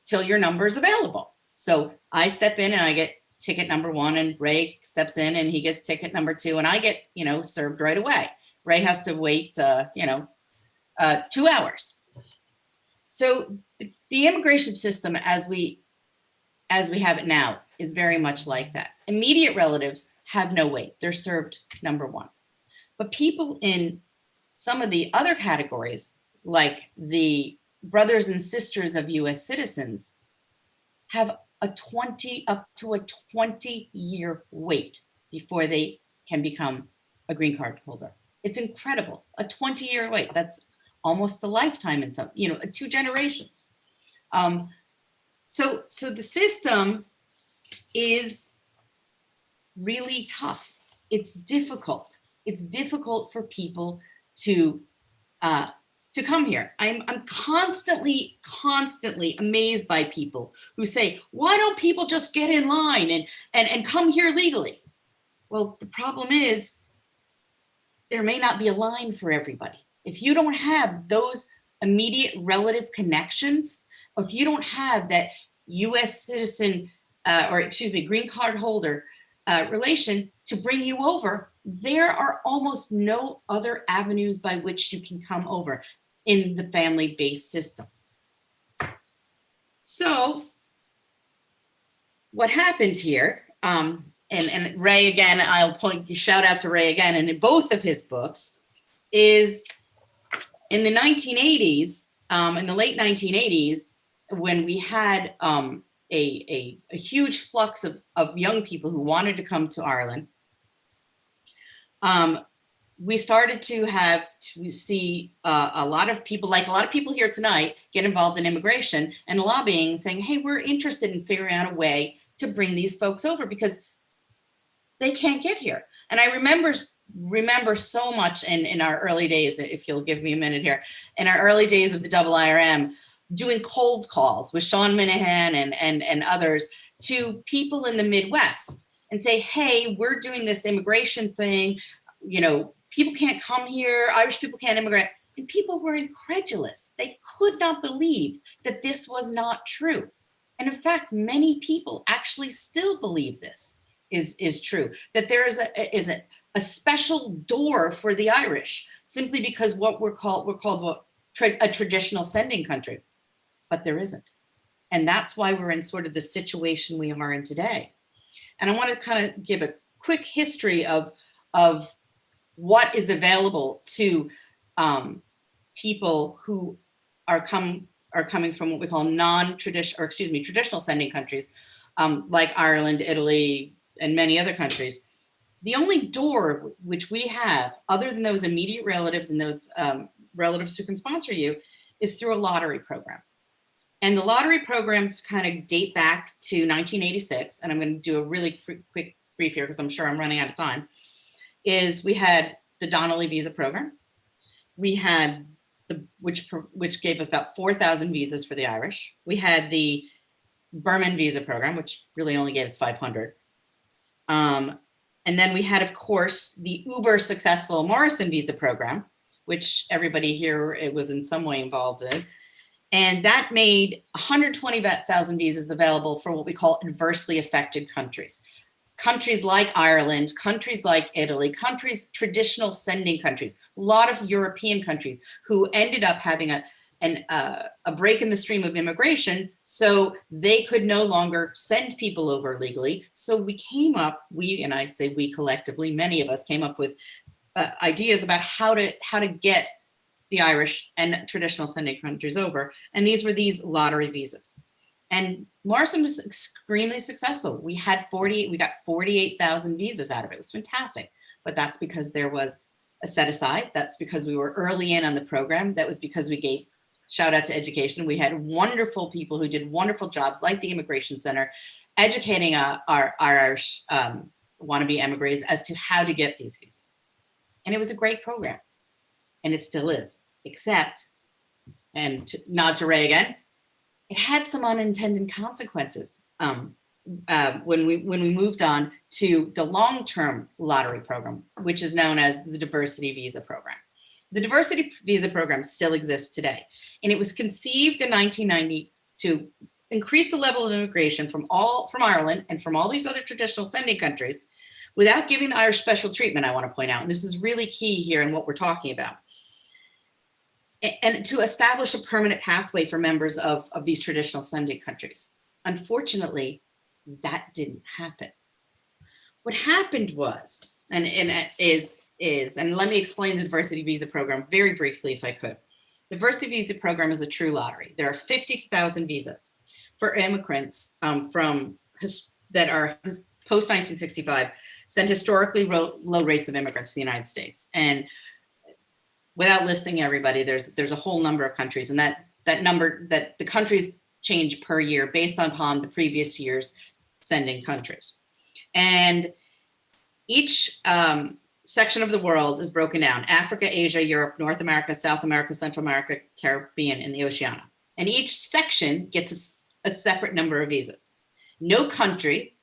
till your number is available. So I step in and I get ticket number 1 and Ray steps in and he gets ticket number 2 and I get, served right away. Ray has to wait, 2 hours. So the immigration system as we have it now is very much like that. Immediate relatives have no wait. They're served number 1. But people in some of the other categories, like the brothers and sisters of US citizens, have up to a 20-year wait before they can become a green card holder. It's incredible. A 20-year wait. That's almost a lifetime in some, 2 generations. So the system is really tough. It's difficult. It's difficult for people to come here. I'm constantly amazed by people who say, why don't people just get in line and come here legally? Well, the problem is there may not be a line for everybody. If you don't have those immediate relative connections, if you don't have that US citizen, green card holder relation to bring you over, there are almost no other avenues by which you can come over in the family-based system. So what happens here, and Ray again, shout out to Ray again, and in both of his books, is in the 1980s, in the late 1980s, when we had a huge flux of young people who wanted to come to Ireland, we started to see a lot of people, like a lot of people here tonight, get involved in immigration and lobbying, saying, hey, we're interested in figuring out a way to bring these folks over because they can't get here. And I remember so much in our early days, if you'll give me a minute here, in our early days of the IRM, doing cold calls with Sean Minahan and others to people in the Midwest and say, hey, we're doing this immigration thing. People can't come here. Irish people can't immigrate. And people were incredulous. They could not believe that this was not true. And in fact, many people actually still believe this is true, that there is a special door for the Irish simply because we're called a traditional sending country, but there isn't. And that's why we're in sort of the situation we are in today. And I want to kind of give a quick history of what is available to people who are coming from what we call traditional sending countries, like Ireland, Italy, and many other countries. The only door which we have, other than those immediate relatives and those relatives who can sponsor you, is through a lottery program. And the lottery programs kind of date back to 1986, and I'm going to do a really quick brief here because I'm sure I'm running out of time, is we had the Donnelly visa program. We had which gave us about 4,000 visas for the Irish. We had the Berman visa program, which really only gave us 500. And then we had, of course, the uber successful Morrison visa program, which everybody here was in some way involved in. And that made 120,000 visas available for what we call adversely affected countries. Countries like Ireland, countries like Italy, traditional sending countries, a lot of European countries who ended up having a break in the stream of immigration, so they could no longer send people over legally. So we came up, and I'd say we collectively, many of us came up with ideas about how to get the Irish and traditional sending countries over. And these were these lottery visas. And Morrison was extremely successful. We got 48,000 visas out of it. It was fantastic. But that's because there was a set aside. That's because we were early in on the program. That was because we gave shout out to education. We had wonderful people who did wonderful jobs like the Immigration Center, educating our Irish wannabe emigres as to how to get these visas. And it was a great program. And it still is, except, and nod to Ray again, it had some unintended consequences when we moved on to the long-term lottery program, which is known as the diversity visa program. The diversity visa program still exists today, and it was conceived in 1990 to increase the level of immigration from Ireland and from all these other traditional sending countries without giving the Irish special treatment, I want to point out. And this is really key here in what we're talking about. And to establish a permanent pathway for members of these traditional sending countries. Unfortunately, that didn't happen. What happened was, and let me explain the diversity visa program very briefly if I could. The diversity visa program is a true lottery. There are 50,000 visas for immigrants that are post-1965, send historically low rates of immigrants to the United States. And without listing everybody, there's a whole number of countries, and that number, that the countries change per year based upon the previous year's sending countries. And each section of the world is broken down: Africa, Asia, Europe, North America, South America, Central America, Caribbean, and the Oceania. And each section gets a separate number of visas. No country,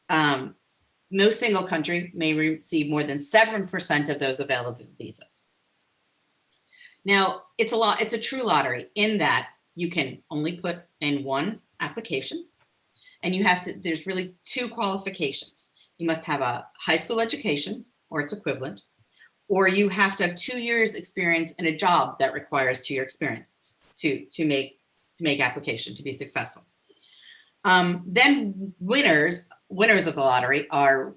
no single country may receive more than 7% of those available visas. Now, it's a true lottery in that you can only put in one application, and there's really two qualifications. You must have a high school education or its equivalent, or you have to have 2 years experience in a job that requires 2 year experience to make application to be successful. Then winners of the lottery are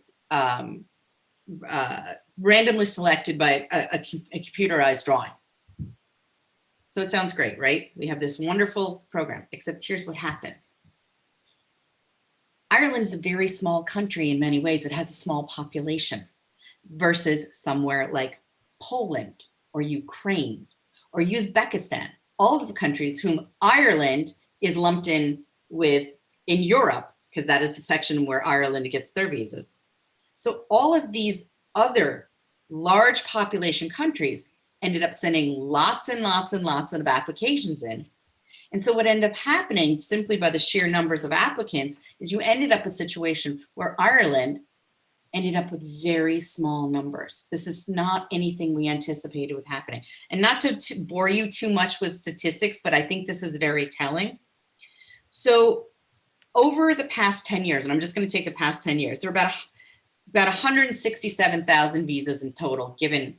randomly selected by a computerized drawing. So it sounds great, right? We have this wonderful program, except here's what happens. Ireland is a very small country in many ways. It has a small population versus somewhere like Poland or Ukraine or Uzbekistan, all of the countries whom Ireland is lumped in with in Europe, because that is the section where Ireland gets their visas. So all of these other large population countries ended up sending lots and lots and lots of applications in. And so what ended up happening, simply by the sheer numbers of applicants, is you ended up a situation where Ireland ended up with very small numbers. This is not anything we anticipated with happening. And not to bore you too much with statistics, but I think this is very telling. So over the past 10 years, and I'm just going to take the past 10 years, there are about 167,000 visas in total given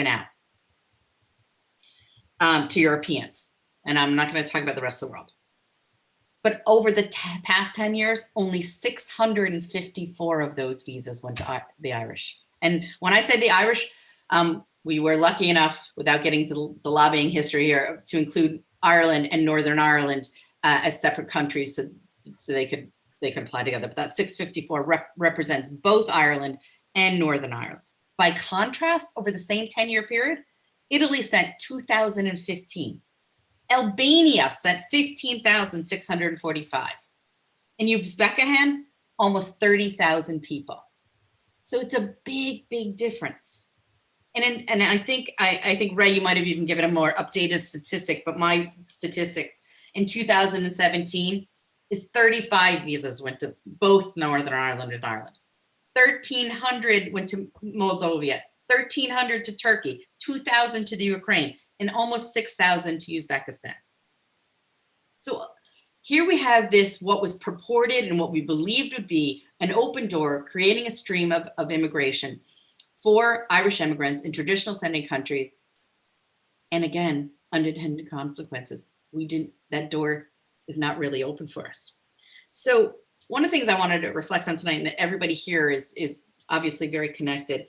out to Europeans. And I'm not going to talk about the rest of the world. But over the past 10 years, only 654 of those visas went to the Irish. And when I say the Irish, we were lucky enough, without getting into the lobbying history here, to include Ireland and Northern Ireland as separate countries so they could apply together. But that 654 represents both Ireland and Northern Ireland. By contrast, over the same 10-year period, Italy sent 2,015. Albania sent 15,645. And Uzbekistan, almost 30,000 people. So it's a big, big difference. And I think Ray, you might have even given a more updated statistic, but my statistics in 2017 is 35 visas went to both Northern Ireland and Ireland. 1,300 went to Moldova, 1,300 to Turkey, 2,000 to the Ukraine, and almost 6,000 to Uzbekistan. So here we have this, what was purported and what we believed would be an open door, creating a stream of immigration for Irish immigrants in traditional sending countries. And again, unintended consequences. That door is not really open for us. So one of the things I wanted to reflect on tonight, and that everybody here is obviously very connected.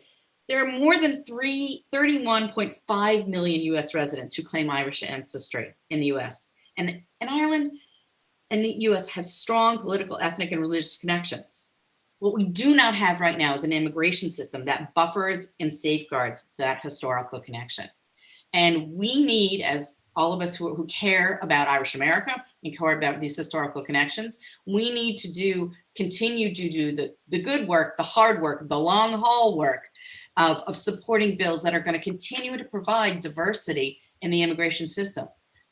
There are more than 31.5 million US residents who claim Irish ancestry in the US. And Ireland and the US have strong political, ethnic, and religious connections. What we do not have right now is an immigration system that buffers and safeguards that historical connection. And we need, as all of us who care about Irish America and care about these historical connections, we need to continue to do the good work, the hard work, the long haul work of supporting bills that are going to continue to provide diversity in the immigration system.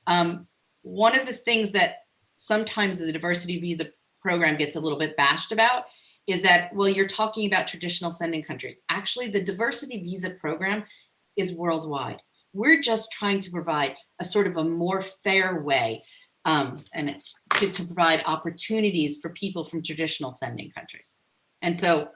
One of the things that sometimes the diversity visa program gets a little bit bashed about is that, well, you're talking about traditional sending countries. Actually, the diversity visa program is worldwide. We're just trying to provide a sort of a more fair way and to provide opportunities for people from traditional sending countries. And so,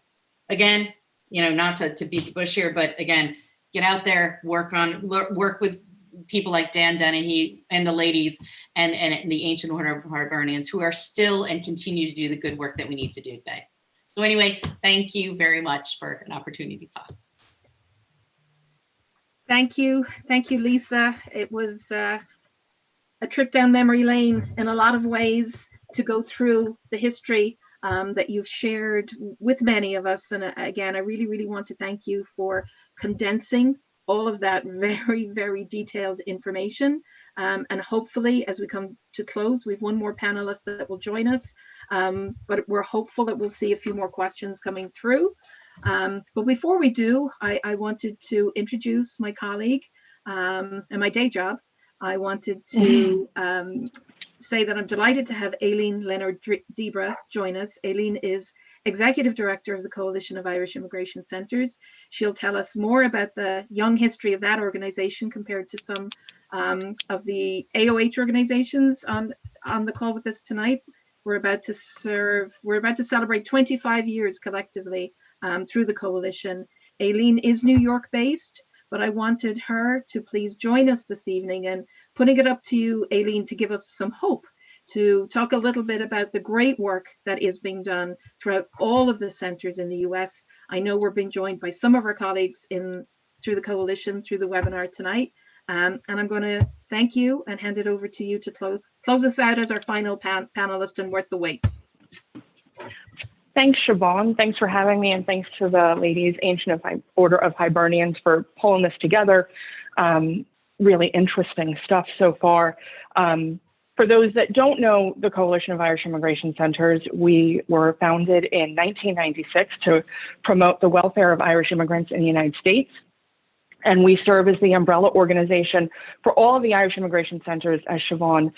again, not to beat the bush here, but again, get out there, work with people like Dan Dennehy and the ladies and the Ancient Order of Hibernians who are still and continue to do the good work that we need to do today. So anyway, thank you very much for an opportunity to talk. Thank you, Lisa. It was a trip down memory lane in a lot of ways to go through the history that you've shared with many of us. And again, I really, really want to thank you for condensing all of that very, very detailed information. And hopefully, as we come to close, we have one more panelist that will join us. But we're hopeful that we'll see a few more questions coming through. But before we do, I wanted to introduce my colleague and my day job. I wanted to say that I'm delighted to have Aileen Leonard-Debra join us. Aileen is Executive Director of the Coalition of Irish Immigration Centres. She'll tell us more about the young history of that organization compared to some of the AOH organizations on the call with us tonight. We're about to celebrate 25 years collectively through the coalition. Aileen is New York based, but I wanted her to please join us this evening, and putting it up to you, Aileen, to give us some hope, to talk a little bit about the great work that is being done throughout all of the centers in the US. I know we're being joined by some of our colleagues through the coalition, through the webinar tonight. And I'm going to thank you and hand it over to you to close us out as our final panelist and worth the wait. Thanks, Siobhan. Thanks for having me, and thanks to the ladies, Ancient Order of Hibernians, for pulling this together. Really interesting stuff so far. For those that don't know the Coalition of Irish Immigration Centres, we were founded in 1996 to promote the welfare of Irish immigrants in the United States. And we serve as the umbrella organization for all of the Irish immigration centers, as Siobhan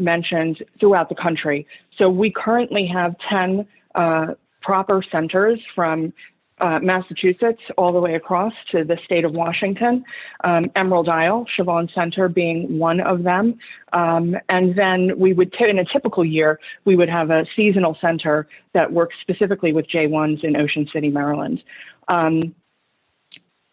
mentioned, throughout the country. So we currently have 10 proper centers from Massachusetts all the way across to the state of Washington, Emerald Isle, Siobhan Center being one of them. And then we would, in a typical year, we would have a seasonal center that works specifically with J1s in Ocean City, Maryland.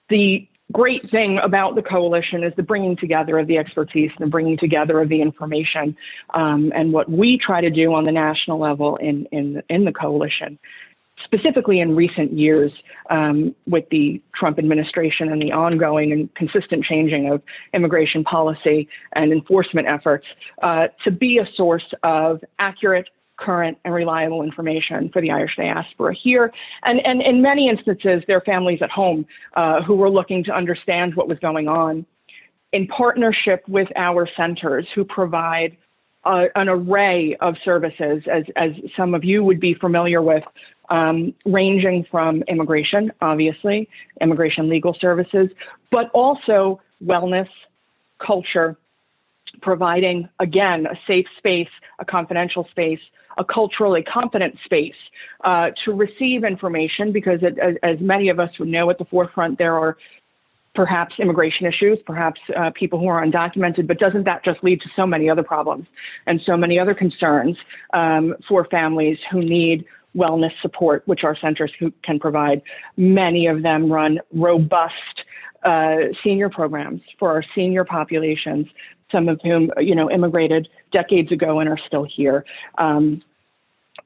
The great thing about the coalition is the bringing together of the expertise and the bringing together of the information, and what we try to do on the national level in the coalition, specifically in recent years with the Trump administration and the ongoing and consistent changing of immigration policy and enforcement efforts, to be a source of accurate, current, and reliable information for the Irish diaspora here, and in many instances, their families at home who were looking to understand what was going on, in partnership with our centers who provide an array of services, as some of you would be familiar with, ranging from immigration, obviously, immigration legal services, but also wellness, culture, providing, again, a safe space, a confidential space, a culturally competent space to receive information, because as many of us would know, at the forefront there are perhaps immigration issues, perhaps people who are undocumented, but doesn't that just lead to so many other problems and so many other concerns for families who need wellness support, which our centers can provide? Many of them run robust senior programs for our senior populations, some of whom, immigrated decades ago and are still here.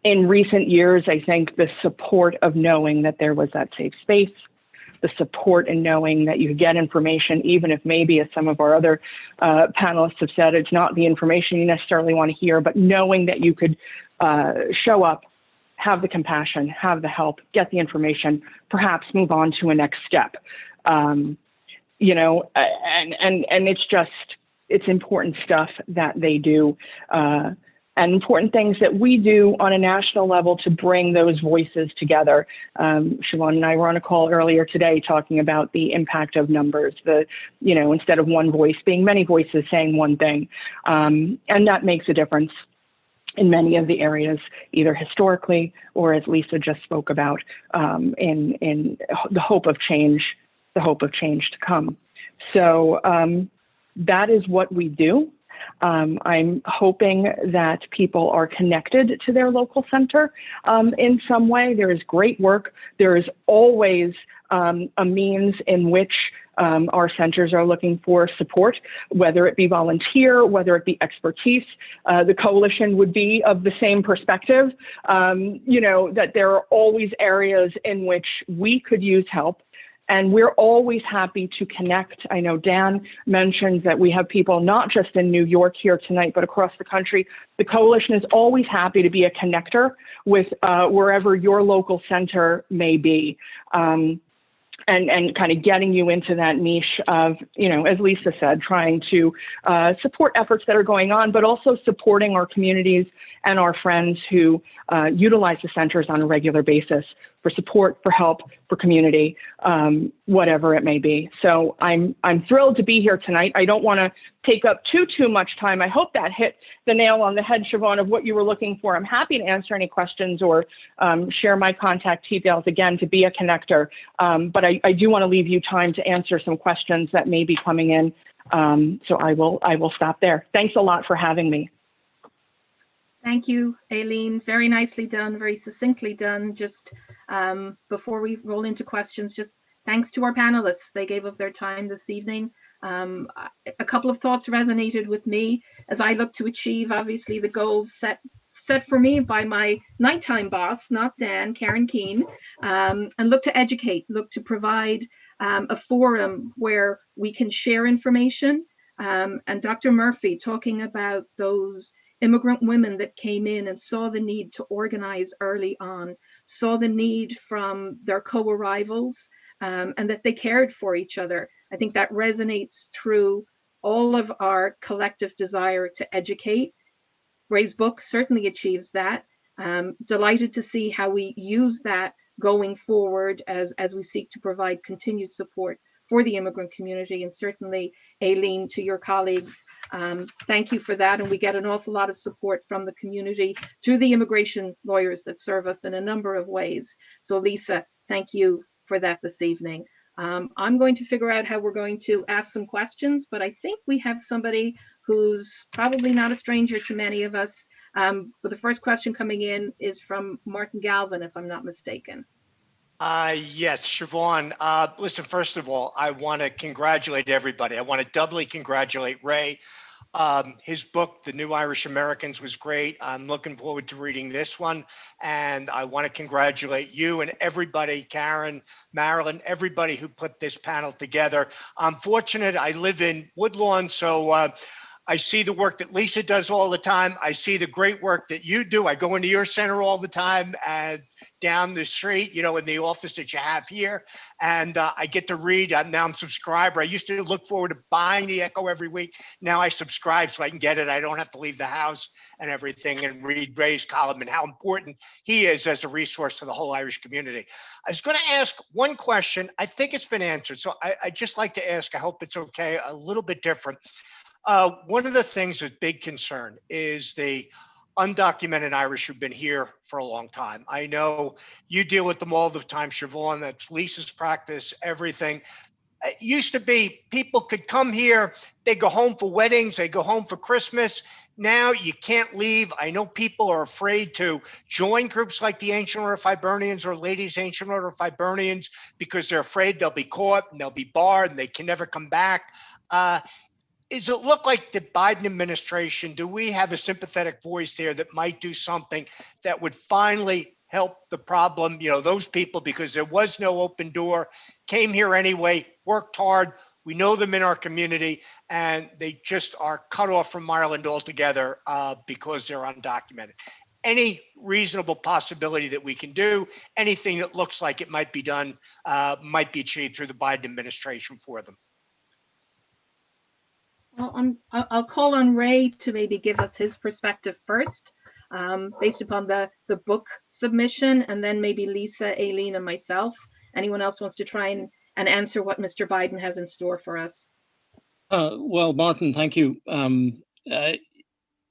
In recent years, I think the support of knowing that there was that safe space, the support in knowing that you could get information, even if maybe, as some of our other panelists have said, it's not the information you necessarily want to hear, but knowing that you could show up, have the compassion, have the help, get the information, perhaps move on to a next step. And it's important stuff that they do, and important things that we do on a national level to bring those voices together. Siobhan and I were on a call earlier today talking about the impact of numbers, instead of one voice being many voices saying one thing. And that makes a difference in many of the areas, either historically or, as Lisa just spoke about, in the hope of change to come. So that is what we do. I'm hoping that people are connected to their local center in some way. There is great work. There is always a means in which our centers are looking for support, whether it be volunteer, whether it be expertise. The coalition would be of the same perspective, that there are always areas in which we could use help. And we're always happy to connect. I know Dan mentioned that we have people not just in New York here tonight, but across the country. The coalition is always happy to be a connector with wherever your local center may be. And kind of getting you into that niche of, as Lisa said, trying to support efforts that are going on, but also supporting our communities and our friends who utilize the centers on a regular basis for support, for help, for community, whatever it may be. So I'm thrilled to be here tonight. I don't want to take up too much time. I hope that hit the nail on the head, Siobhan, of what you were looking for. I'm happy to answer any questions or share my contact details again to be a connector. But I do want to leave you time to answer some questions that may be coming in. So I will stop there. Thanks a lot for having me. Thank you, Aileen. Very nicely done, very succinctly done. Just before we roll into questions, just thanks to our panelists. They gave up their time this evening. A couple of thoughts resonated with me as I look to achieve, obviously, the goals set for me by my nighttime boss, not Dan, Karen Keane, and look to educate, look to provide a forum where we can share information. And Dr. Murphy talking about those immigrant women that came in and saw the need to organize early on, saw the need from their co-arrivals, and that they cared for each other. I think that resonates through all of our collective desire to educate. Ray's book certainly achieves that. Delighted to see how we use that going forward as we seek to provide continued support for the immigrant community, and certainly, Aileen, to your colleagues, thank you for that. And we get an awful lot of support from the community through the immigration lawyers that serve us in a number of ways. So Lisa, thank you for that this evening. I'm going to figure out how we're going to ask some questions, but I think we have somebody who's probably not a stranger to many of us. But the first question coming in is from Martin Galvin, if I'm not mistaken. Yes, Siobhan. Listen, first of all, I want to congratulate everybody. I want to doubly congratulate Ray. His book, The New Irish Americans, was great. I'm looking forward to reading this one. And I want to congratulate you and everybody, Karen, Marilyn, everybody who put this panel together. I'm fortunate. I live in Woodlawn, so I see the work that Lisa does all the time. I see the great work that you do. I go into your center all the time and down the street, in the office that you have here. And I get to read. Now I'm a subscriber. I used to look forward to buying the Echo every week. Now I subscribe so I can get it. I don't have to leave the house and everything and read Ray's column and how important he is as a resource to the whole Irish community. I was going to ask one question. I think it's been answered. So I just like to ask, I hope it's okay, a little bit different. One of the things of big concern is the undocumented Irish who've been here for a long time. I know you deal with them all the time, Siobhan. That's Lisa's practice, everything. It used to be people could come here, they go home for weddings, they go home for Christmas. Now you can't leave. I know people are afraid to join groups like the Ancient Order of Hibernians or Ladies Ancient Order of Hibernians because they're afraid they'll be caught and they'll be barred and they can never come back. Does it look like the Biden administration, do we have a sympathetic voice there that might do something that would finally help the problem, those people, because there was no open door, came here anyway, worked hard. We know them in our community, and they just are cut off from Ireland altogether because they're undocumented. Any reasonable possibility that we can do, anything that looks like it might be done, might be achieved through the Biden administration for them. Well, I'll call on Ray to maybe give us his perspective first, based upon the book submission, and then maybe Lisa, Aileen, and myself. Anyone else wants to try and answer what Mr. Biden has in store for us? Well, Martin, thank you.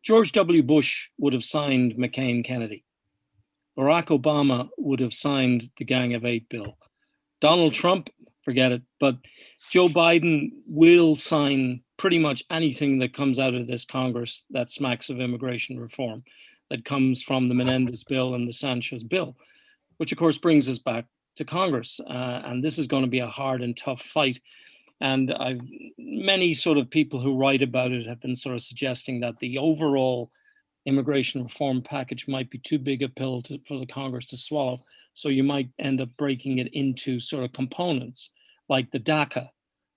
George W. Bush would have signed McCain-Kennedy. Barack Obama would have signed the Gang of Eight bill. Donald Trump, forget it, but Joe Biden will sign pretty much anything that comes out of this Congress that smacks of immigration reform, that comes from the Menendez bill and the Sanchez bill, which of course brings us back to Congress. And this is going to be a hard and tough fight. And many sort of people who write about it have been sort of suggesting that the overall immigration reform package might be too big a pill for the Congress to swallow. So you might end up breaking it into sort of components, like the DACA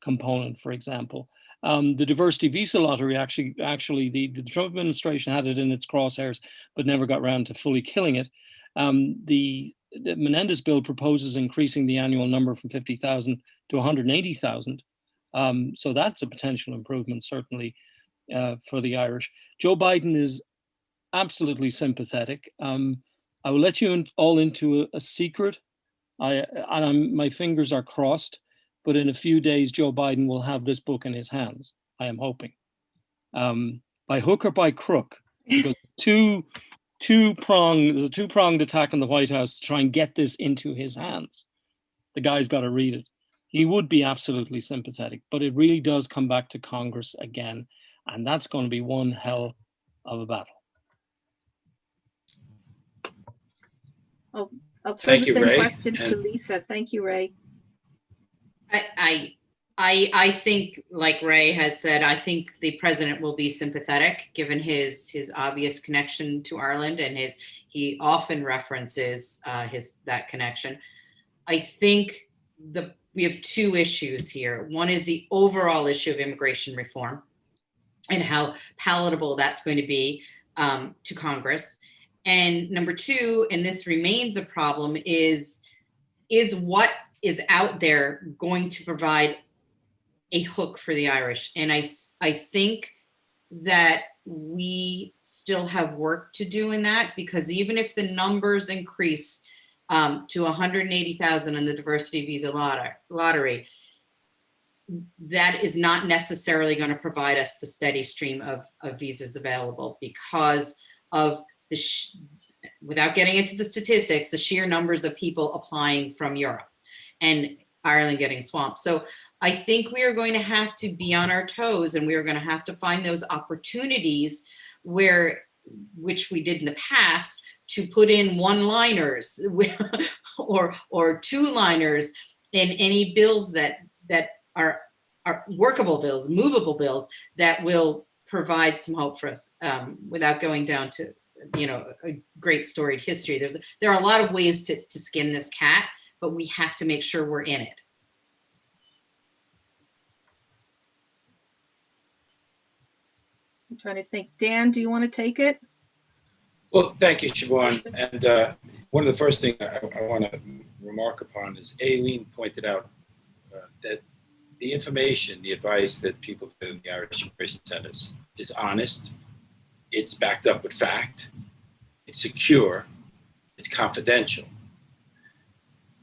component, for example. The diversity visa lottery, actually, the Trump administration had it in its crosshairs, but never got around to fully killing it. The Menendez bill proposes increasing the annual number from 50,000 to 180,000. So that's a potential improvement, certainly, for the Irish. Joe Biden is absolutely sympathetic. I will let you all into a secret. My fingers are crossed, but in a few days, Joe Biden will have this book in his hands, I am hoping. By hook or by crook, because there's a two-pronged attack on the White House to try and get this into his hands. The guy's got to read it. He would be absolutely sympathetic, but it really does come back to Congress again, and that's going to be one hell of a battle. I'll throw the same Ray. question to Lisa. Thank you, Ray. I think, like Ray has said, I think the president will be sympathetic given his obvious connection to Ireland, and he often references that connection. I think we have two issues here. One is the overall issue of immigration reform and how palatable that's going to be to Congress. And number two, and this remains a problem, is what is out there going to provide a hook for the Irish? And I think that we still have work to do in that, because even if the numbers increase to 180,000 in the diversity visa lottery, that is not necessarily going to provide us the steady stream of visas available, because of without getting into the statistics, the sheer numbers of people applying from Europe and Ireland getting swamped. So I think we are going to have to be on our toes, and we are going to have to find those opportunities which we did in the past, to put in one-liners or two-liners in any bills that are workable bills, movable bills that will provide some hope for us, without going down to a great storied history. There are a lot of ways to skin this cat, but we have to make sure we're in it. I'm trying to think. Dan, do you want to take it? Well, thank you, Siobhan. And one of the first things I want to remark upon is Aileen pointed out that the information, the advice that people get in the Irish Immigration Centers is honest, it's backed up with fact, it's secure, it's confidential.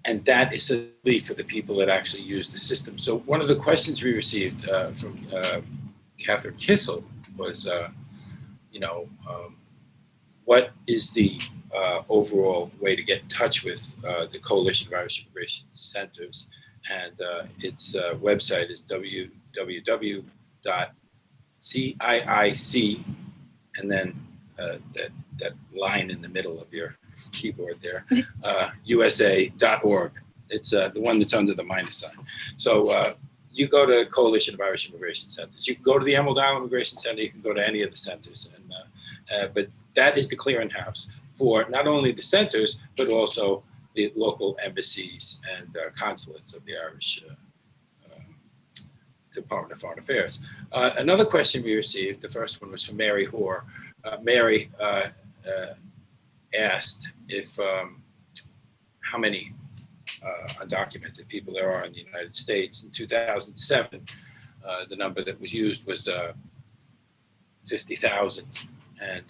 And that is a relief for the people that actually use the system. So one of the questions we received from Catherine Kissel was, what is the overall way to get in touch with the Coalition of Irish Immigration Centers? And its website is www.ciic, and then that line in the middle of your keyboard there, USA.org. It's the one that's under the minus sign. So you go to Coalition of Irish Immigration Centers. You can go to the Emerald Isle Immigration Center. You can go to any of the centers. But that is the clearinghouse for not only the centers, but also the local embassies and consulates of the Irish Department of Foreign Affairs. Another question we received, the first one was from Mary Hoare. Mary asked if how many undocumented people there are in the United States. In 2007, the number that was used was 50,000. And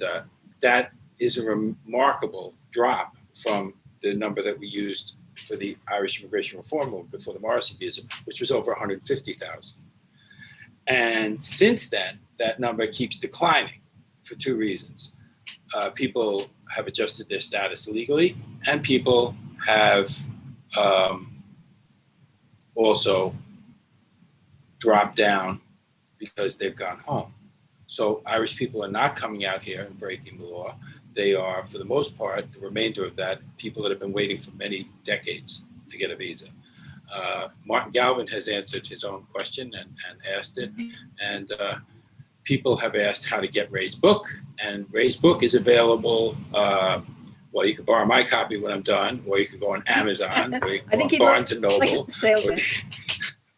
that is a remarkable drop from the number that we used for the Irish immigration reform movement before the Morrison visa, which was over 150,000. And since then, that number keeps declining for two reasons. People have adjusted their status legally, and people have also dropped down because they've gone home. So Irish people are not coming out here and breaking the law. They are, for the most part, the remainder of that, people that have been waiting for many decades to get a visa. Martin Galvin has answered his own question and asked it. And people have asked how to get Ray's book. And Ray's book is available. Well, you can borrow my copy when I'm done, or you can go on Amazon, or you can go on Barnes & Noble,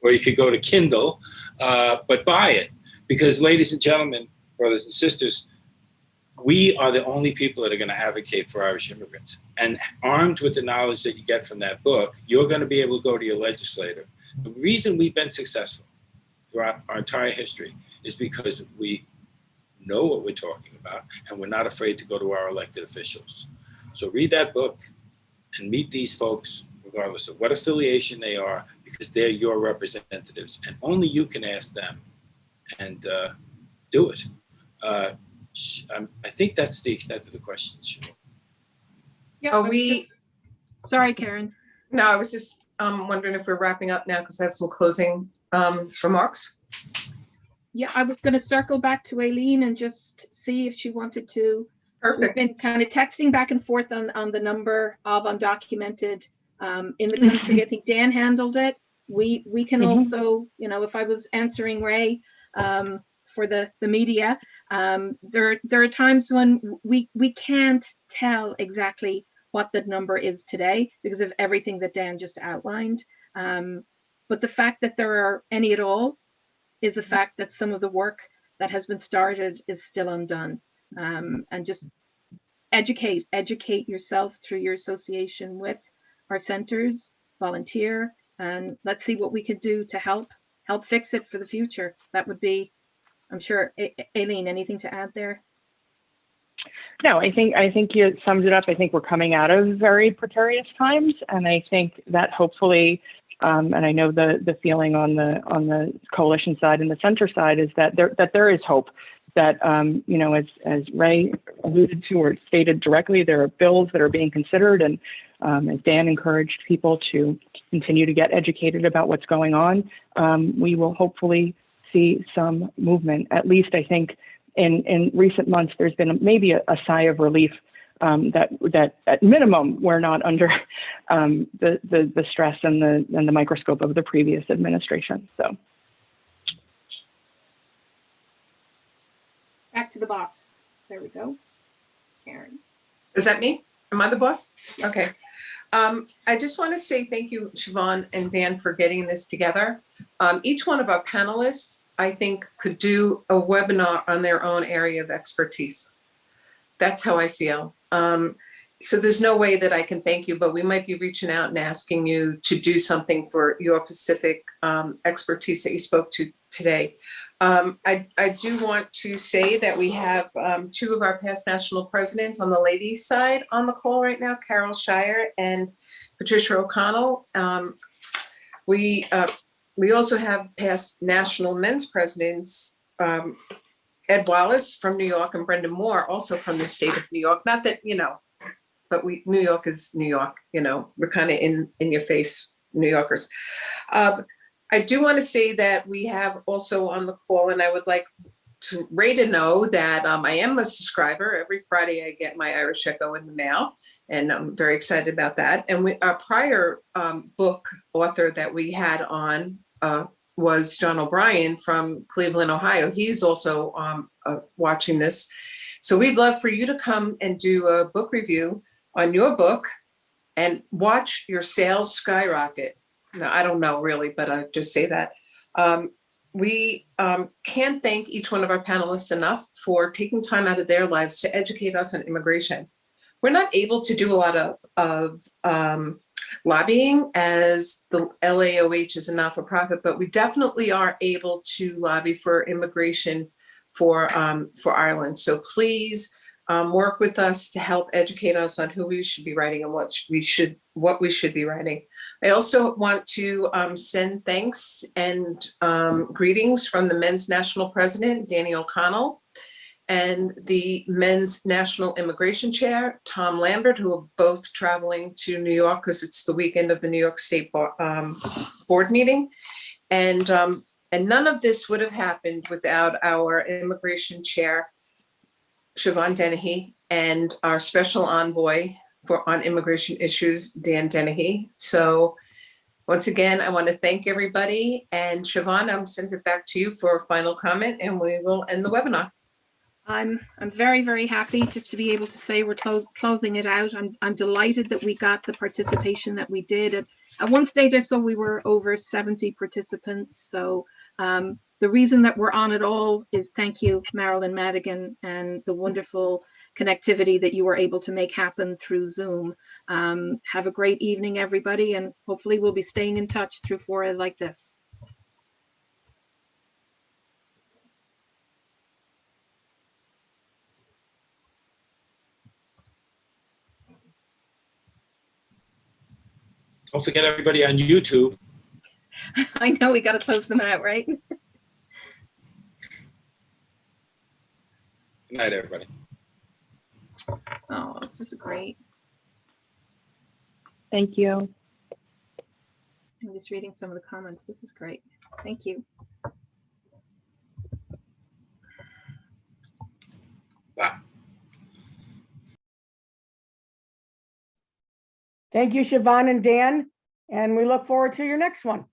or you could go to Kindle, but buy it. Because, ladies and gentlemen, brothers and sisters, we are the only people that are going to advocate for Irish immigrants. And armed with the knowledge that you get from that book, you're going to be able to go to your legislator. The reason we've been successful throughout our entire history is because we know what we're talking about, and we're not afraid to go to our elected officials. So read that book and meet these folks, regardless of what affiliation they are, because they're your representatives, and only you can ask them and do it. I think that's the extent of the question. Yeah, sorry, Karen. No, I was just wondering if we're wrapping up now because I have some closing remarks. Yeah, I was going to circle back to Aileen and just see if she wanted to. Perfect. We've been kind of texting back and forth on the number of undocumented in the country. I think Dan handled it. We can also, if I was answering Ray for the media, there are times when we can't tell exactly what the number is today because of everything that Dan just outlined. But the fact that there are any at all is the fact that some of the work that has been started is still undone. And just educate yourself through your association with our centers, volunteer, and let's see what we could do to help fix it for the future. That would be, I'm sure, Aileen, anything to add there? No, I think you summed it up. I think we're coming out of very precarious times, and I think that hopefully, and I know the feeling on the coalition side and the center side is that there is hope. That as Ray alluded to or stated directly, there are bills that are being considered, and as Dan encouraged people to continue to get educated about what's going on, we will hopefully see some movement. At least I think in recent months, there's been maybe a sigh of relief that at minimum we're not under the stress and the microscope of the previous administration. So. Back to the boss. There we go. Karen. Is that me? Am I the boss? Okay. I just want to say thank you, Siobhan and Dan, for getting this together. Each one of our panelists, I think, could do a webinar on their own area of expertise. That's how I feel. So there's no way that I can thank you, but we might be reaching out and asking you to do something for your specific expertise that you spoke to today. I do want to say that we have two of our past national presidents on the ladies' side on the call right now, Carol Shire and Patricia O'Connell. We also have past national men's presidents, Ed Wallace from New York and Brendan Moore, also from the state of New York. Not that, but New York is New York, we're kind of in your face, New Yorkers. I do want to say that we have also on the call, and I would like Ray to know that I am a subscriber. Every Friday I get my Irish Echo in the mail, and I'm very excited about that. And our prior book author that we had on was John O'Brien from Cleveland, Ohio. He's also watching this. So we'd love for you to come and do a book review on your book and watch your sales skyrocket. Now, I don't know really, but I just say that. We can't thank each one of our panelists enough for taking time out of their lives to educate us on immigration. We're not able to do a lot of lobbying, as the LAOH is a not-for-profit, but we definitely are able to lobby for immigration for Ireland. So please work with us to help educate us on who we should be writing and what we should be writing. I also want to send thanks and greetings from the Men's National President, Danny O'Connell, and the Men's National Immigration Chair, Tom Lambert, who are both traveling to New York because it's the weekend of the New York State board meeting. And none of this would have happened without our immigration chair, Siobhan Dennehy, and our special envoy on immigration issues, Dan Dennehy. So once again, I want to thank everybody. And Siobhan, I'm sending it back to you for a final comment, and we will end the webinar. I'm very, very happy just to be able to say we're closing it out. I'm delighted that we got the participation that we did. At one stage, I saw we were over 70 participants. So the reason that we're on it all is thank you, Marilyn Madigan, and the wonderful connectivity that you were able to make happen through Zoom. Have a great evening, everybody, and hopefully we'll be staying in touch through fora like this. Don't forget everybody on YouTube. I know we got to close them out, right? Good night, everybody. Oh, this is great. Thank you. I'm just reading some of the comments. This is great. Thank you. Bye. Thank you, Siobhan and Dan, and we look forward to your next one.